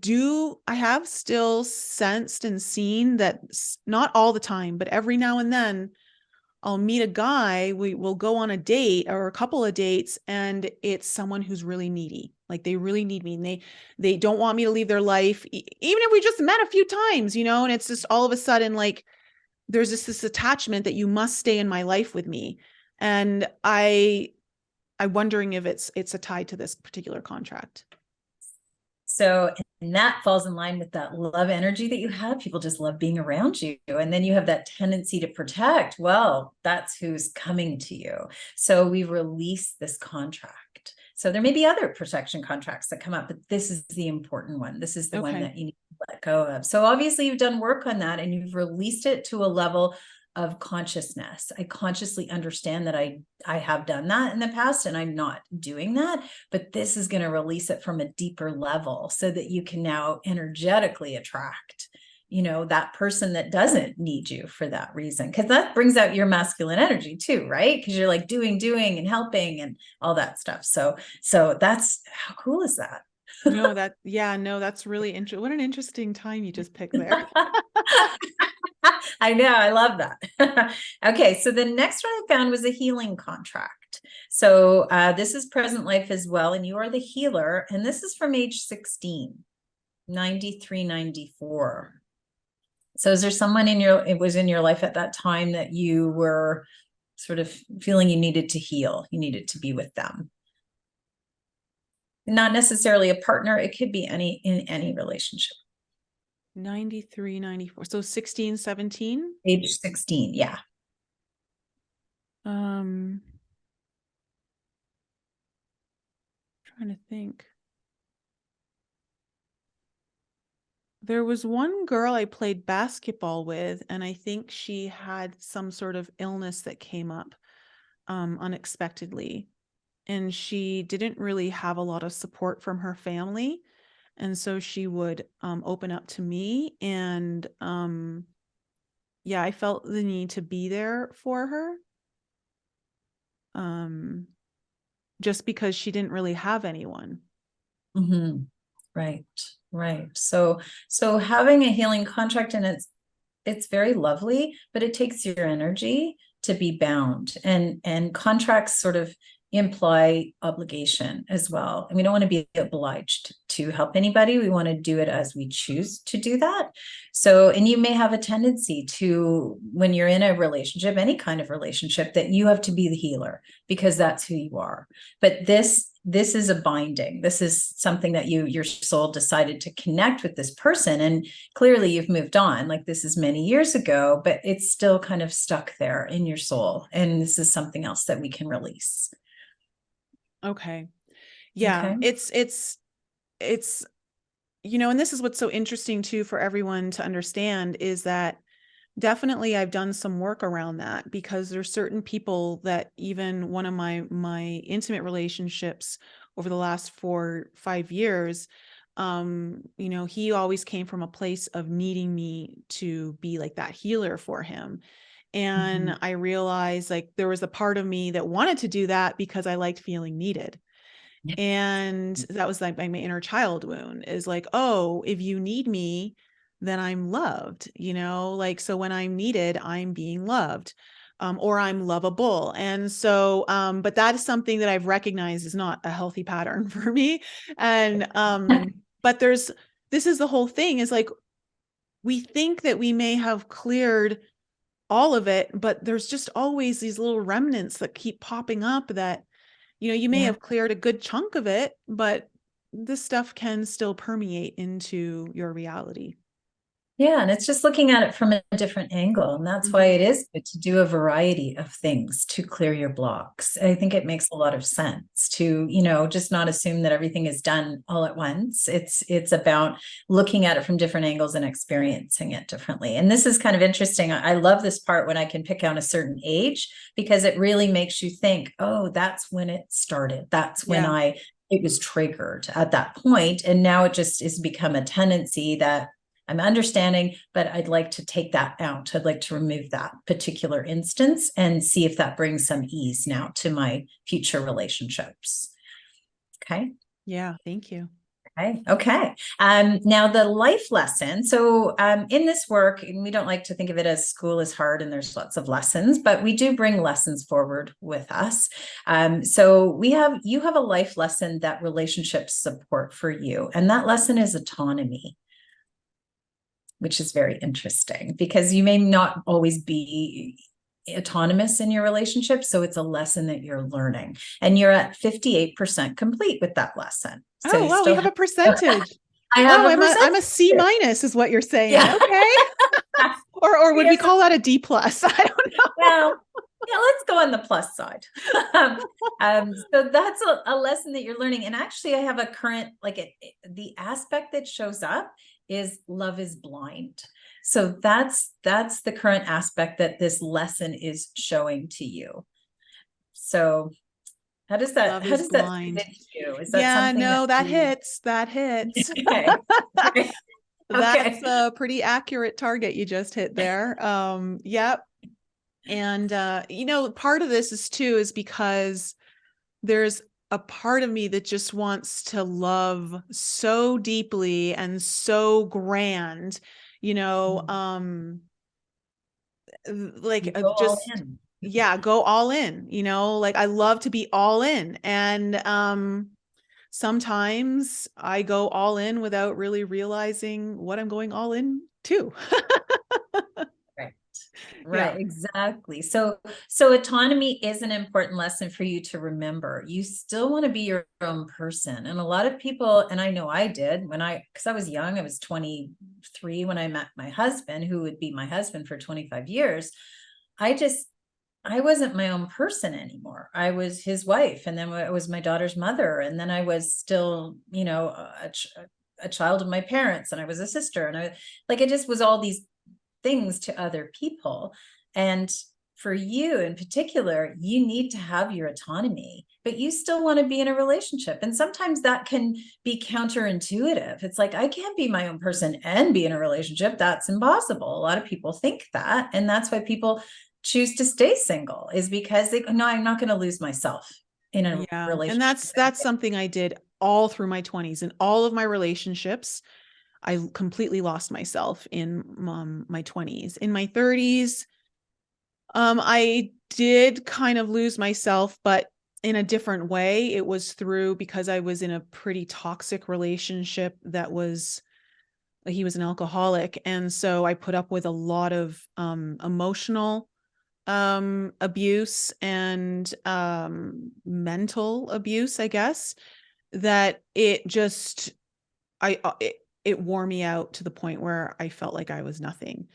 have still sensed and seen that, not all the time, but every now and then, I'll meet a guy, we will go on a date or a couple of dates, and it's someone who's really needy. Like they really need me, and they don't want me to leave their life, even if we just met a few times, and it's just all of a sudden like there's just this attachment that you must stay in my life with me. And I'm wondering if it's a tie to this particular contract. So, and that falls in line with that love energy that you have. People just love being around you. And then you have that tendency to protect. Well, that's who's coming to you. So we release this contract. So there may be other protection contracts that come up, but this is the important one. This is the one that you need to let go of. So obviously you've done work on that and you've released it to a level of consciousness. I consciously understand that I have done that in the past and I'm not doing that, but this is going to release it from a deeper level so that you can now energetically attract, that person that doesn't need you for that reason. Because that brings out your masculine energy too, right? Because you're like doing and helping and all that stuff. So that's, how cool is that? That's really interesting. What an interesting time you just picked there. I know. I love that. Okay. So the next one I found was a healing contract. So this is present life as well. And you are the healer. And this is from age 16, 93, 94. So is there someone it was in your life at that time that you were sort of feeling you needed to heal? You needed to be with them. Not necessarily a partner. It could be in any relationship. 93, 94. So 16, 17? Age 16, yeah. Trying to think. There was one girl I played basketball with, and I think she had some sort of illness that came up unexpectedly. And she didn't really have a lot of support from her family. And so she would open up to me. And I felt the need to be there for her. Just because she didn't really have anyone. Mm-hmm. Right. So having a healing contract, and it's very lovely, but it takes your energy to be bound, and contracts sort of imply obligation as well. And we don't want to be obliged to help anybody. We want to do it as we choose to do that. So, and you may have a tendency to, when you're in a relationship, any kind of relationship, that you have to be the healer because that's who you are. But this is a binding. This is something that your soul decided to connect with this person. And clearly you've moved on. Like this is many years ago, but it's still kind of stuck there in your soul. And this is something else that we can release. Okay. Yeah. Okay. It's, and this is what's so interesting too, for everyone to understand, is that definitely I've done some work around that, because there's certain people that, even one of my intimate relationships over the last 4-5 years, he always came from a place of needing me to be like that healer for him. And I realized like there was a part of me that wanted to do that because I liked feeling needed. And that was like my inner child wound, is like, oh, if you need me, then I'm loved, like, so when I'm needed, I'm being loved, or I'm lovable. And so, but that is something that I've recognized is not a healthy pattern for me. And, but this is the whole thing, is like, we think that we may have cleared all of it, but there's just always these little remnants that keep popping up that, you may have cleared a good chunk of it, but this stuff can still permeate into your reality. Yeah. And it's just looking at it from a different angle. And that's why it is good to do a variety of things to clear your blocks. I think it makes a lot of sense to, just not assume that everything is done all at once. It's about looking at it from different angles and experiencing it differently. And this is kind of interesting. I love this part when I can pick out a certain age, because it really makes you think, oh, that's when it started. That's when it was triggered at that point. And now it just has become a tendency that I'm understanding, but I'd like to take that out. I'd like to remove that particular instance and see if that brings some ease now to my future relationships. Okay. Yeah. Thank you. Okay. Now the life lesson. So in this work, and we don't like to think of it as school is hard and there's lots of lessons, but we do bring lessons forward with us. So you have a life lesson that relationships support for you. And that lesson is autonomy, which is very interesting because you may not always be autonomous in your relationship. So it's a lesson that you're learning, and you're at 58% complete with that lesson. So Oh, you wow, we still have a percentage. I have Wow, a I'm a percentage. C minus is what you're saying. Yeah. Okay. Or would we Yes. call that a D plus? I don't know. Well, yeah, let's go on the plus side. So that's a lesson that you're learning. And actually, I have a current, the aspect that shows up is love is blind. So that's the current aspect that this lesson is showing to you. So Love how is does that fit blind. into you? Is that Yeah, something that no, that you hits. That hits. okay. Okay. That's Okay. a pretty accurate target you just hit there. Yep. And part of this is because there's a part of me that just wants to love so deeply and so grand, you know, You go all just, in. yeah, go all in, like I love to be all in. And sometimes I go all in without really realizing what I'm going all in to. Right. Yeah. Right, exactly. So autonomy is an important lesson for you to remember. You still want to be your own person. And a lot of people, and I know I did because I was young, I was 23 when I met my husband, who would be my husband for 25 years. I wasn't my own person anymore. I was his wife, and then I was my daughter's mother, and then I was still, a child of my parents, and I was a sister, and it just was all these things to other people. And for you in particular, you need to have your autonomy, but you still want to be in a relationship. And sometimes that can be counterintuitive. It's like, I can't be my own person and be in a relationship. That's impossible. A lot of people think that. And that's why people choose to stay single, is because no, I'm not going to lose myself in a Yeah. And relationship. that's something I did all through my 20s. In all of my relationships, I completely lost myself in my 20s. In my 30s, I did kind of lose myself, but in a different way. It was because I was in a pretty toxic relationship he was an alcoholic. And so I put up with a lot of emotional abuse and mental abuse, I guess, that it wore me out to the point where I felt like I was nothing.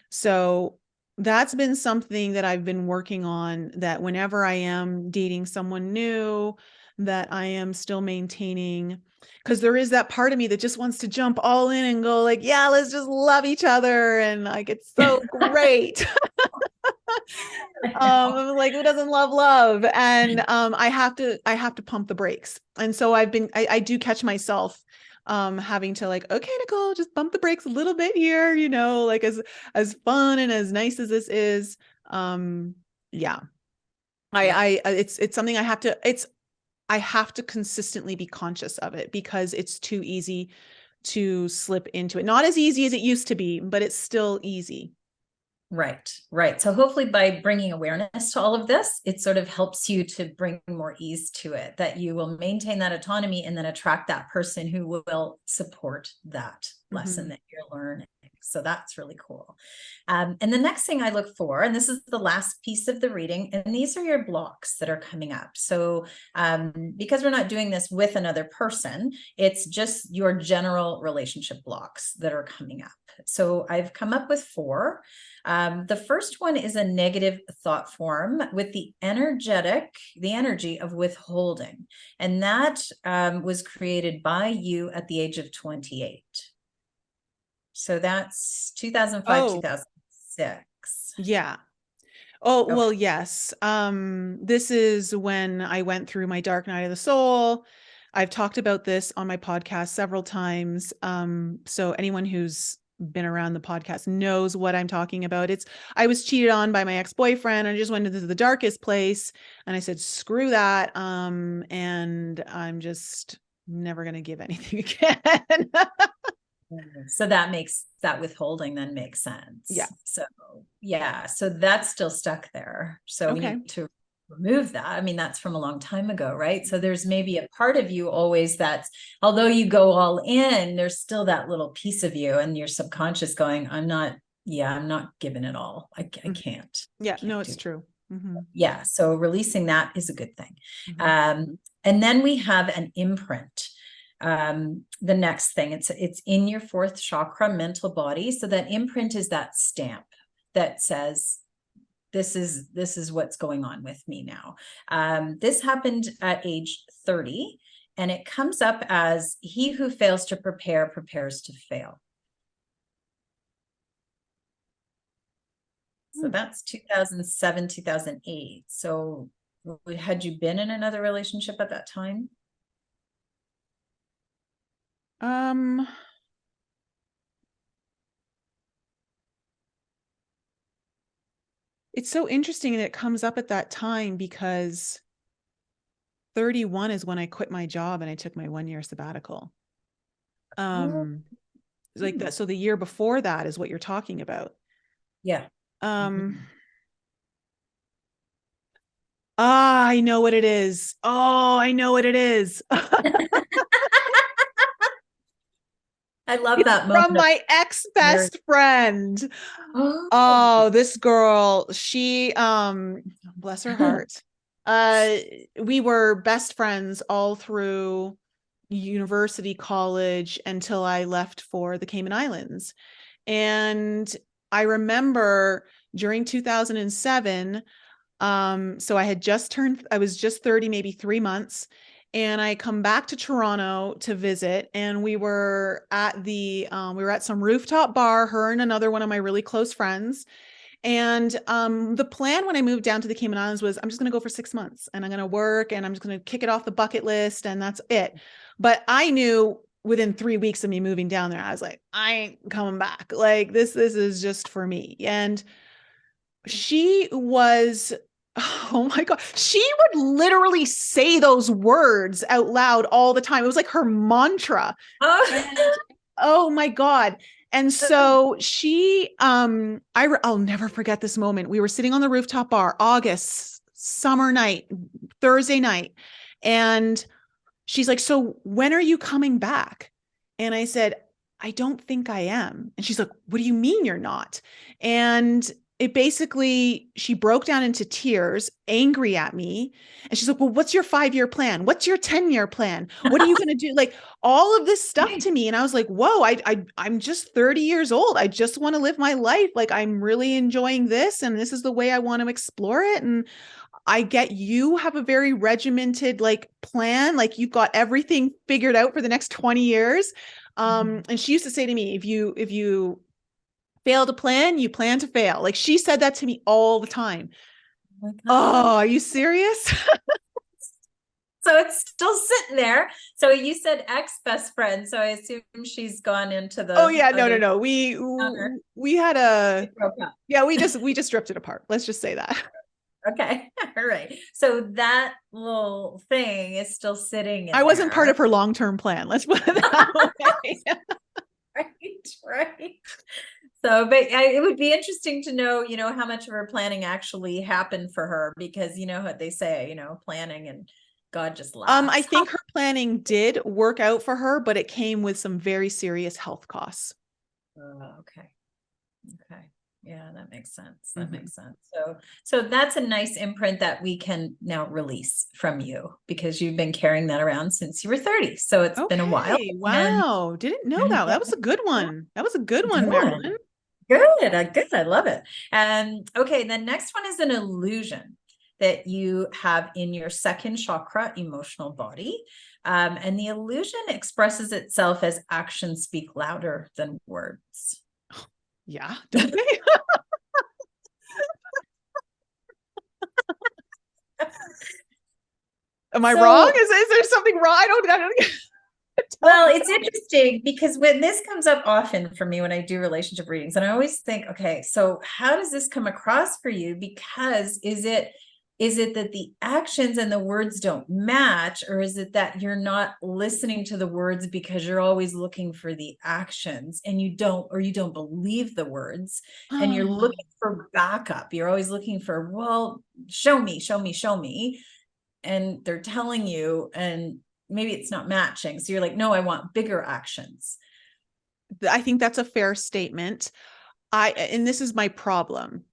So that's been something that I've been working on, that whenever I am dating someone new, that I am still maintaining, because there is that part of me that just wants to jump all in and go like, yeah, let's just love each other. And like, it's so great. Like, who doesn't love love? And I have to pump the brakes. And so I do catch myself having to, like, okay, Nicole, just bump the brakes a little bit here, like as fun and as nice as this is. Yeah. It's something I have to consistently be conscious of it, because it's too easy to slip into it. Not as easy as it used to be, but it's still easy. Right, right. So hopefully by bringing awareness to all of this, it sort of helps you to bring more ease to it, that you will maintain that autonomy and then attract that person who will support that lesson that you're learning. So that's really cool. And the next thing I look for, and this is the last piece of the reading, and these are your blocks that are coming up. So because we're not doing this with another person, it's just your general relationship blocks that are coming up. So I've come up with 4. The first one is a negative thought form with the energy of withholding. And that was created by you at the age of 28. So that's 2005, 2006. Yeah. Oh, Okay. well, yes. This is when I went through my dark night of the soul. I've talked about this on my podcast several times. So anyone who's been around the podcast knows what I'm talking about. I was cheated on by my ex-boyfriend. I just went into the darkest place and I said, screw that. And I'm just never going to give anything again. So that makes that withholding then makes sense. Yeah. So yeah, so that's still stuck there. So we need to remove that. I mean, that's from a long time ago, right? So there's maybe a part of you always that's, although you go all in, there's still that little piece of you and your subconscious going, I'm not giving it all. I can't. Yeah, I can't no, it's true. Mm-hmm. Yeah. So releasing that is a good thing. Mm-hmm. And then we have an imprint. The next thing, it's in your fourth chakra, mental body. So that imprint is that stamp that says, this is what's going on with me now. This happened at age 30, and it comes up as he who fails to prepare prepares to fail. So that's 2007, 2008. So had you been in another relationship at that time? It's so interesting that it comes up at that time because 31 is when I quit my job and I took my 1 year sabbatical. Like that. So the year before that is what you're talking about. Yeah. I know what it is. Oh, I know what it is. I love that moment. From my ex-best friend. Oh, this girl, she, bless her heart. We were best friends all through university, college, until I left for the Cayman Islands. And I remember during 2007, so I was just 30, maybe 3 months. And I come back to Toronto to visit, and we were at some rooftop bar, her and another one of my really close friends. And the plan when I moved down to the Cayman Islands was I'm just going to go for 6 months and I'm going to work and I'm just going to kick it off the bucket list. And that's it. But I knew within 3 weeks of me moving down there, I was like, I ain't coming back. Like this is just for me. And she was, oh my God, she would literally say those words out loud all the time. It was like her mantra. Oh my God. And so she, I'll never forget this moment. We were sitting on the rooftop bar, August, summer night, Thursday night. And she's like, so when are you coming back? And I said, I don't think I am. And she's like, what do you mean you're not? And it basically, she broke down into tears, angry at me. And she's like, well, what's your 5-year plan? What's your 10-year plan? What are you going to do? Like all of this stuff to me. And I was like, whoa, I'm just 30 years old. I just want to live my life. Like I'm really enjoying this. And this is the way I want to explore it. And I get you have a very regimented like plan. Like you've got everything figured out for the next 20 years. And she used to say to me, if you fail to plan, you plan to fail. Like she said that to me all the time. Oh, are you serious? So it's still sitting there. So you said ex-best friend. So I assume she's gone into the. Oh yeah, no. We had we just drifted apart. Let's just say that. Okay. All right. So that little thing is still sitting in I wasn't part of her long-term plan. Let's put it that way. Right. So, but it would be interesting to know, how much of her planning actually happened for her, because you know what they say, planning and God just laughs. I think her planning did work out for her, but it came with some very serious health costs. Okay. Yeah, that makes sense. That makes sense. So that's a nice imprint that we can now release from you, because you've been carrying that around since you were 30. So it's been a while. Wow. Didn't know that. That was a good one. That was a good one, Marilyn. Good. I love it. And okay, the next one is an illusion that you have in your second chakra, emotional body. And the illusion expresses itself as actions speak louder than words. Yeah, don't they? Am I wrong? Is there something wrong? I don't Well, it's interesting because when this comes up often for me when I do relationship readings, and I always think, okay, so how does this come across for you? Because is it is it that the actions and the words don't match, or is it that you're not listening to the words because you're always looking for the actions and you don't believe the words, and you're looking for backup? You're always looking for, well, show me, show me, show me. And they're telling you, and maybe it's not matching. So you're like, no, I want bigger actions. I think that's a fair statement. And this is my problem.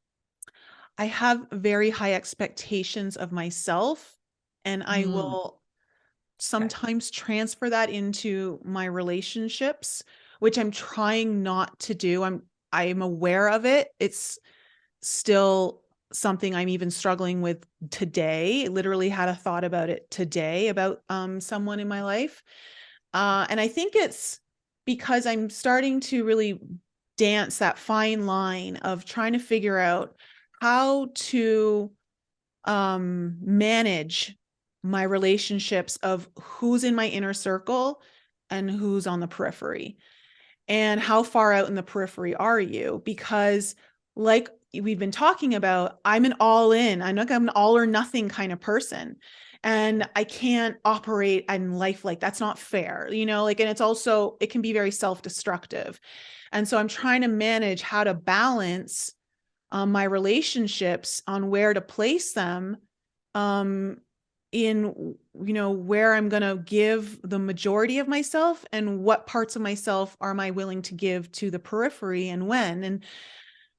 I have very high expectations of myself, and I will sometimes transfer that into my relationships, which I'm trying not to do. I'm aware of it. It's still something I'm even struggling with today. Literally had a thought about it today about someone in my life. And I think it's because I'm starting to really dance that fine line of trying to figure out how to manage my relationships of who's in my inner circle and who's on the periphery, and how far out in the periphery are you? Because like we've been talking about, I'm an all in. I'm an all or nothing kind of person. And I can't operate in life like that's not fair, like, and it's also, it can be very self-destructive. And so I'm trying to manage how to balance my relationships on where to place them, in where I'm going to give the majority of myself and what parts of myself am I willing to give to the periphery and when.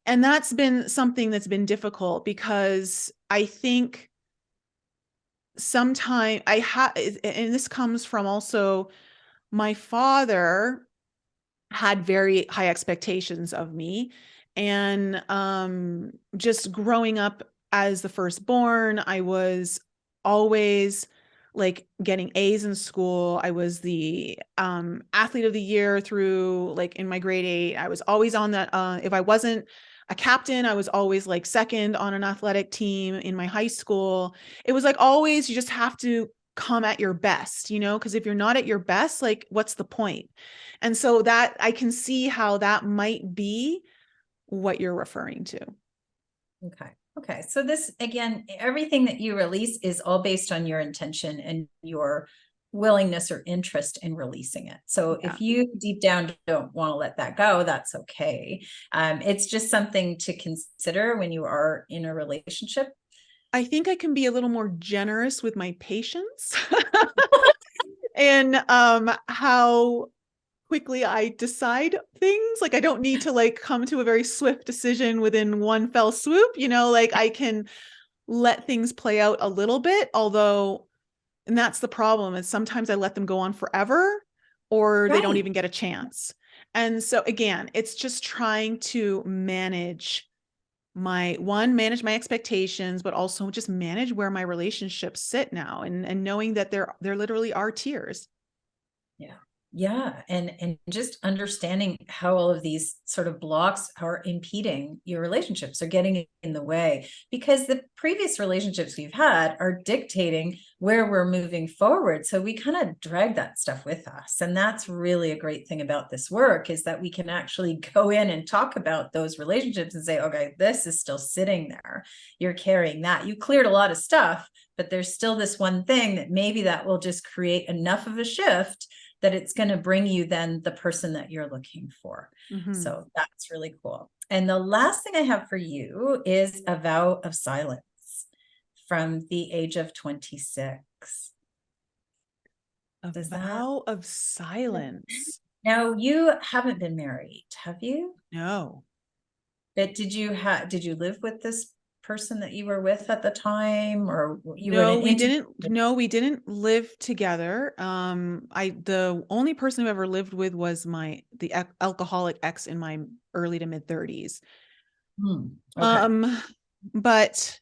And that's been something that's been difficult, because I think sometimes and this comes from also my father had very high expectations of me. And just growing up as the firstborn, I was always like getting A's in school. I was the athlete of the year through like in my grade 8. I was always on that. If I wasn't a captain, I was always like second on an athletic team in my high school. It was like always, you just have to come at your best, because if you're not at your best, like what's the point? And so that I can see how that might be what you're referring to. Okay. Okay. So this, again, everything that you release is all based on your intention and your willingness or interest in releasing it. So Yeah. if you deep down don't want to let that go, that's okay. It's just something to consider when you are in a relationship. I think I can be a little more generous with my patience and how quickly I decide things. Like I don't need to like come to a very swift decision within one fell swoop, like I can let things play out a little bit, although, and that's the problem, is sometimes I let them go on forever or they don't Right. even get a chance. And so again, it's just trying to manage manage my expectations, but also just manage where my relationships sit now, and knowing that there literally are tiers. Yeah. Yeah. And just understanding how all of these sort of blocks are impeding your relationships or getting in the way, because the previous relationships we've had are dictating where we're moving forward. So we kind of drag that stuff with us. And that's really a great thing about this work, is that we can actually go in and talk about those relationships and say, okay, this is still sitting there. You're carrying that. You cleared a lot of stuff, but there's still this one thing that maybe that will just create enough of a shift that it's going to bring you then the person that you're looking for. Mm-hmm. So that's really cool. And the last thing I have for you is a vow of silence from the age of 26. A Does vow of silence. Now, you haven't been married, have you? No. But did you live with this person that you were with at the time, or you were in No, an we intimate? didn't. No, we didn't live together. The only person I've ever lived with was the alcoholic ex in my early to mid 30s. Okay. But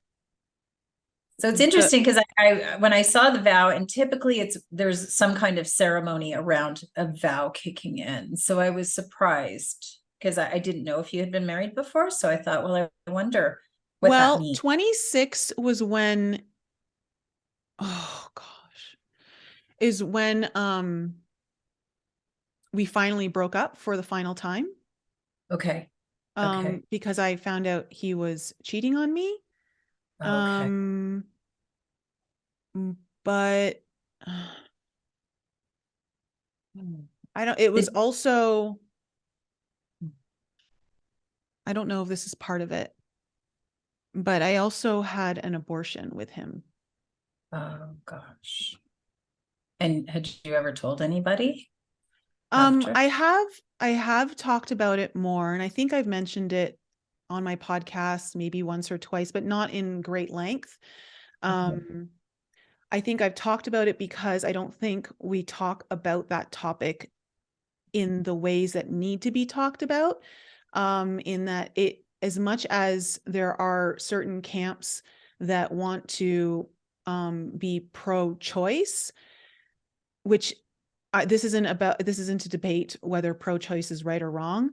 So it's the interesting because I when I saw the vow, and typically there's some kind of ceremony around a vow kicking in. So I was surprised because I didn't know if you had been married before. So I thought, well, I wonder what that well, means. 26 was when, oh gosh, is when we finally broke up for the final time. Okay. Okay. Because I found out he was cheating on me. Okay. but it was also, I don't know if this is part of it, but I also had an abortion with him. Oh gosh. And had you ever told anybody after? I have talked about it more, and I think I've mentioned it on my podcast maybe once or twice, but not in great length. I think I've talked about it because I don't think we talk about that topic in the ways that need to be talked about. In that it, as much as there are certain camps that want to be pro-choice, which this isn't a debate whether pro-choice is right or wrong.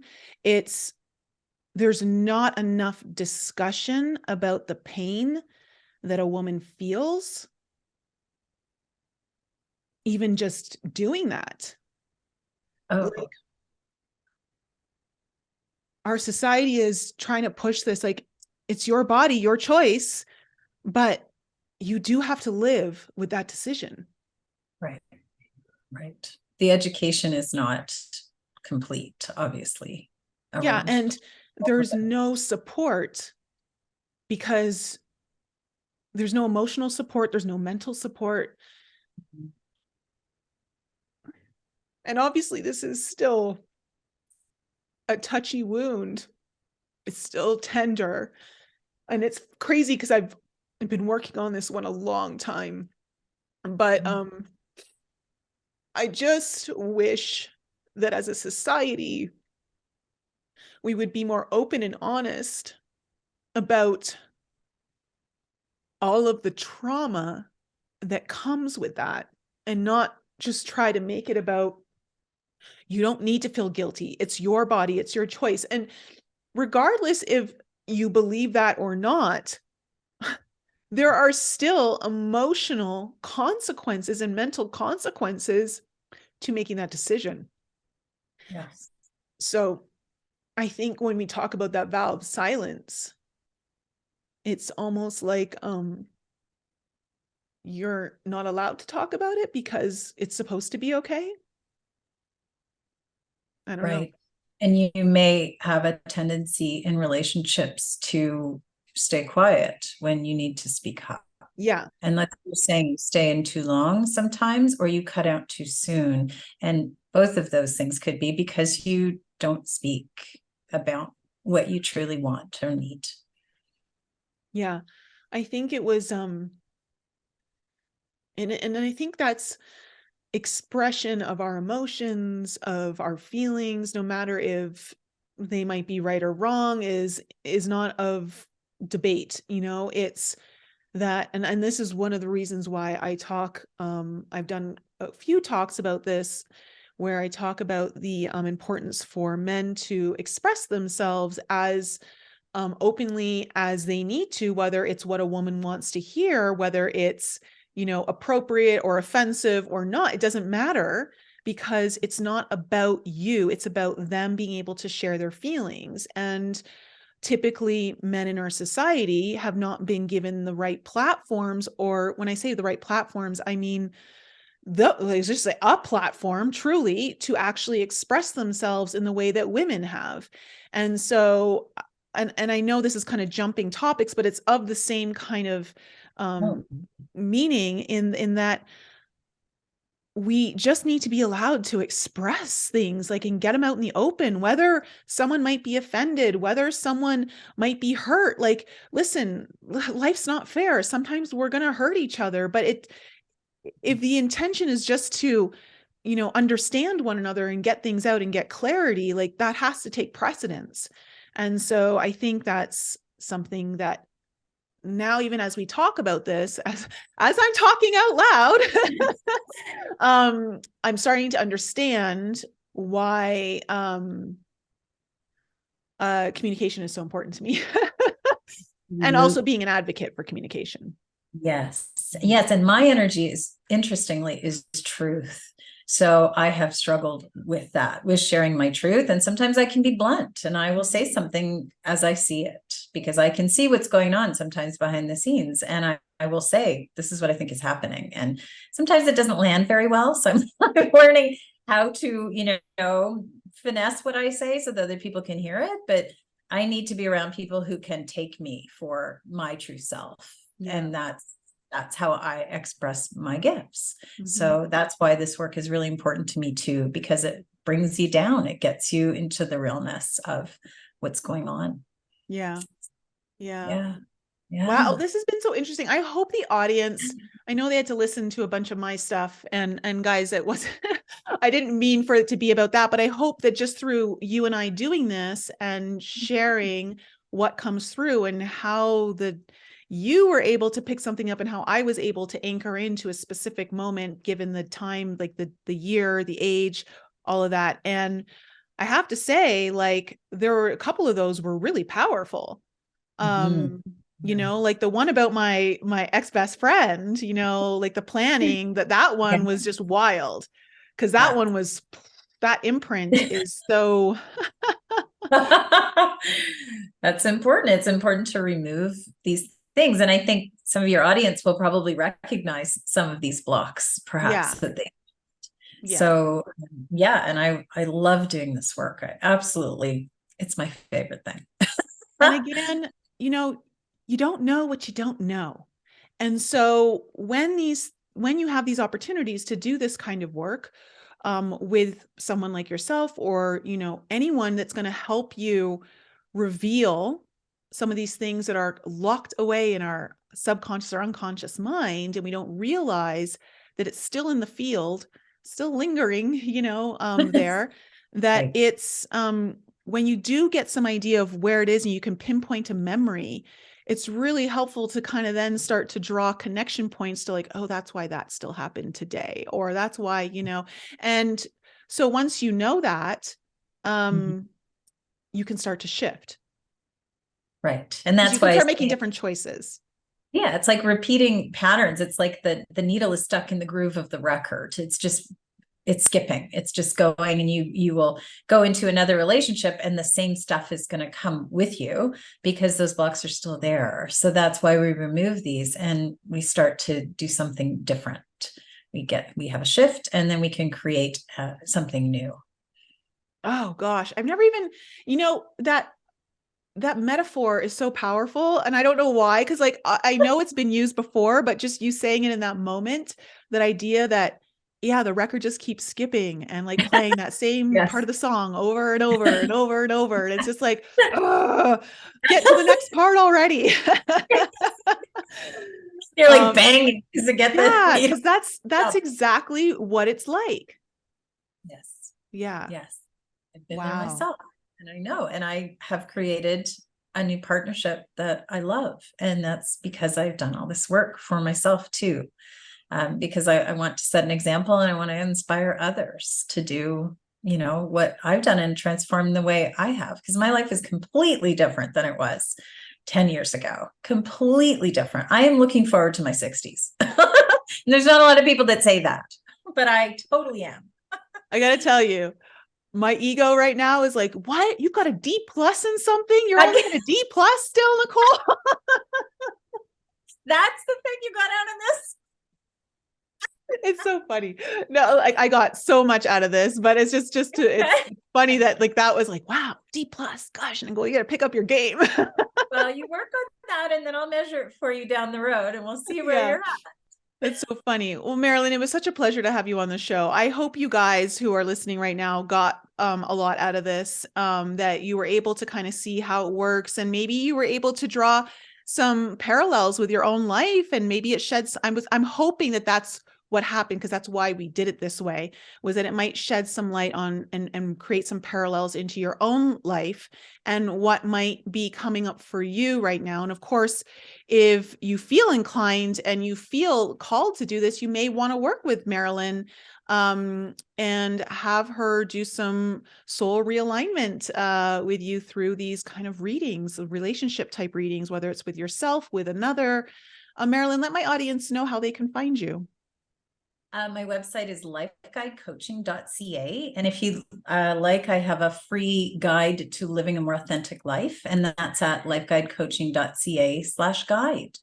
There's not enough discussion about the pain that a woman feels even just doing that. Oh, Like, our society is trying to push this, like, it's your body, your choice, but you do have to live with that decision. right. Right. The education is not complete, obviously. Yeah. And there's no support because there's no emotional support, there's no mental support. And obviously, this is still a touchy wound. It's still tender. And it's crazy because I've been working on this one a long time. But I just wish that as a society, we would be more open and honest about all of the trauma that comes with that, and not just try to make it about, you don't need to feel guilty. It's your body, it's your choice. And regardless if you believe that or not, there are still emotional consequences and mental consequences to making that decision. Yes. So I think when we talk about that vow of silence, it's almost like you're not allowed to talk about it because it's supposed to be okay. I don't know. And you may have a tendency in relationships to stay quiet when you need to speak up. Yeah. And like you're saying, you stay in too long sometimes, or you cut out too soon. And both of those things could be because you don't speak about what you truly want or need. Yeah. I think it was and I think that's expression of our emotions, of our feelings, no matter if they might be right or wrong, is not of debate. It's that, and this is one of the reasons why I talk, I've done a few talks about this, where I talk about the importance for men to express themselves as openly as they need to, whether it's what a woman wants to hear, whether it's, appropriate or offensive or not. It doesn't matter, because it's not about you. It's about them being able to share their feelings. And typically men in our society have not been given the right platforms, or when I say the right platforms, I mean there's just a platform truly to actually express themselves in the way that women have. And so, and I know this is kind of jumping topics, but it's of the same kind of meaning in that we just need to be allowed to express things, like, and get them out in the open, whether someone might be offended, whether someone might be hurt. Like, listen, life's not fair. Sometimes we're going to hurt each other, but if the intention is just to, understand one another and get things out and get clarity, like, that has to take precedence. And so I think that's something that now, even as we talk about this, as I'm talking out loud, I'm starting to understand why communication is so important to me. And also being an advocate for communication. Yes. And my energy is, interestingly, is truth. So I have struggled with that, with sharing my truth. And sometimes I can be blunt and I will say something as I see it, because I can see what's going on sometimes behind the scenes. And I will say, this is what I think is happening. And sometimes it doesn't land very well. So I'm learning how to, finesse what I say so that other people can hear it. But I need to be around people who can take me for my true self. Yeah. And that's how I express my gifts. So that's why this work is really important to me too, because it brings you down. It gets you into the realness of what's going on. Yeah. Yeah. Wow, this has been so interesting. I hope the audience, I know they had to listen to a bunch of my stuff, and guys, it was I didn't mean for it to be about that, but I hope that just through you and I doing this and sharing what comes through and how you were able to pick something up and how I was able to anchor into a specific moment, given the time, like the year, the age, all of that. And I have to say, like, there were a couple of those were really powerful. Like the one about my ex-best friend, like the planning, that one was just wild, because that one was, that imprint is so that's important. It's important to remove these things. And I think some of your audience will probably recognize some of these blocks, perhaps, that they. So and I love doing this work. It's my favorite thing. And again, you don't know what you don't know. And so when you have these opportunities to do this kind of work with someone like yourself, or, anyone that's going to help you reveal some of these things that are locked away in our subconscious or unconscious mind, and we don't realize that it's still in the field, still lingering, there, that Right. it's, when you do get some idea of where it is and you can pinpoint a memory, it's really helpful to kind of then start to draw connection points to, like, oh, that's why that still happened today, or that's why, and so once you know that, you can start to shift. Right. And that's you can why start making different choices. Yeah, it's like repeating patterns. It's like the needle is stuck in the groove of the record. It's skipping. It's just going, and you will go into another relationship and the same stuff is going to come with you because those blocks are still there. So that's why we remove these and we start to do something different. We have a shift, and then we can create something new. Oh gosh, I've never even, that metaphor is so powerful. And I don't know why, because like, I know it's been used before, but just you saying it in that moment, that idea that, yeah, the record just keeps skipping and like playing that same part of the song over and over and over and over. And it's just like, get to the next part already. You're like banging to get because that's exactly what it's like. Yes. Yeah. Yes. I've been there myself, and I know, and I have created a new partnership that I love. And that's because I've done all this work for myself too. Because I want to set an example, and I want to inspire others to do, what I've done and transform the way I have, because my life is completely different than it was 10 years ago. Completely different. I am looking forward to my 60s. There's not a lot of people that say that, but I totally am. I got to tell you, my ego right now is like, what? You got a D+ in something? You're only at a D+ still, Nicole? That's the thing you got out of this? It's so funny. No, like I got so much out of this, but it's it's funny that like, that was like, wow, D+, gosh, Nicole, you got to pick up your game. Well, you work on that, and then I'll measure it for you down the road, and we'll see where you're at. That's so funny. Well, Marilyn, it was such a pleasure to have you on the show. I hope you guys who are listening right now got a lot out of this, that you were able to kind of see how it works, and maybe you were able to draw some parallels with your own life, and maybe it sheds, I'm hoping that that's what happened, because that's why we did it this way, was that it might shed some light on and create some parallels into your own life and what might be coming up for you right now. And of course, if you feel inclined and you feel called to do this, you may want to work with Marilyn and have her do some soul realignment with you through these kind of readings, relationship type readings, whether it's with yourself, with another. Marilyn, let my audience know how they can find you. My website is lifeguidecoaching.ca. And if you like, I have a free guide to living a more authentic life. And that's at lifeguidecoaching.ca/guide.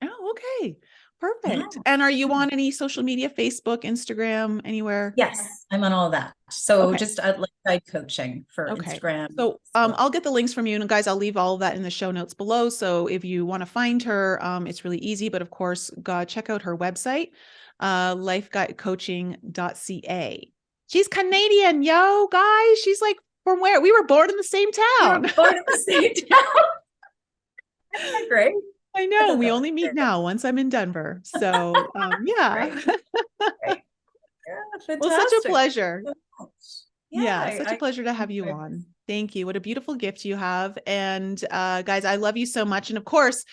Oh, okay. Perfect. Yeah. And are you on any social media, Facebook, Instagram, anywhere? Yes, I'm on all that. So Okay. just at Life Coaching for Okay. Instagram. So I'll get the links from you, and guys, I'll leave all of that in the show notes below. So if you want to find her, it's really easy. But of course, check out her website, lifeguidecoaching.ca. She's Canadian, yo, guys. She's like from where? We were born in the same town. We were born in the same town. Isn't that great? I know. We only meet now once I'm in Denver. So yeah. Great. Yeah, Well, such a pleasure. Yeah, such a pleasure to have you on. Thank you. What a beautiful gift you have. And guys, I love you so much. And of course,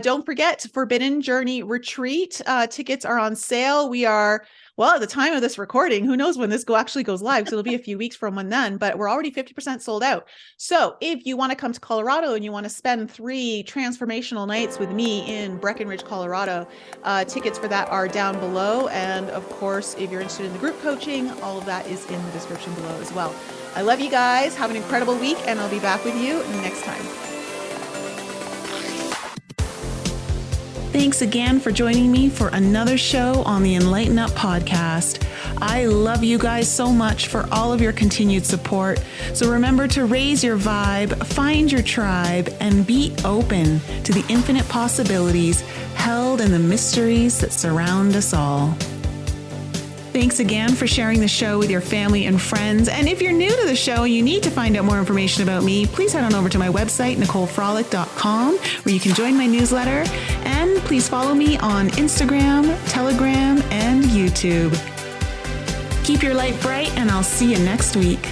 don't forget Forbidden Journey Retreat. Tickets are on sale. We are, well, at the time of this recording, who knows when this actually goes live. So it'll be a few weeks from when then, but we're already 50% sold out. So if you want to come to Colorado and you want to spend 3 transformational nights with me in Breckenridge, Colorado, tickets for that are down below. And of course, if you're interested in the group coaching, all of that is in the description below as well. I love you guys. Have an incredible week, and I'll be back with you next time. Thanks again for joining me for another show on the Enlighten Up podcast. I love you guys so much for all of your continued support. So remember to raise your vibe, find your tribe, and be open to the infinite possibilities held in the mysteries that surround us all. Thanks again for sharing the show with your family and friends. And if you're new to the show and you need to find out more information about me, please head on over to my website, NicoleFrolick.com, where you can join my newsletter. And please follow me on Instagram, Telegram, and YouTube. Keep your light bright, and I'll see you next week.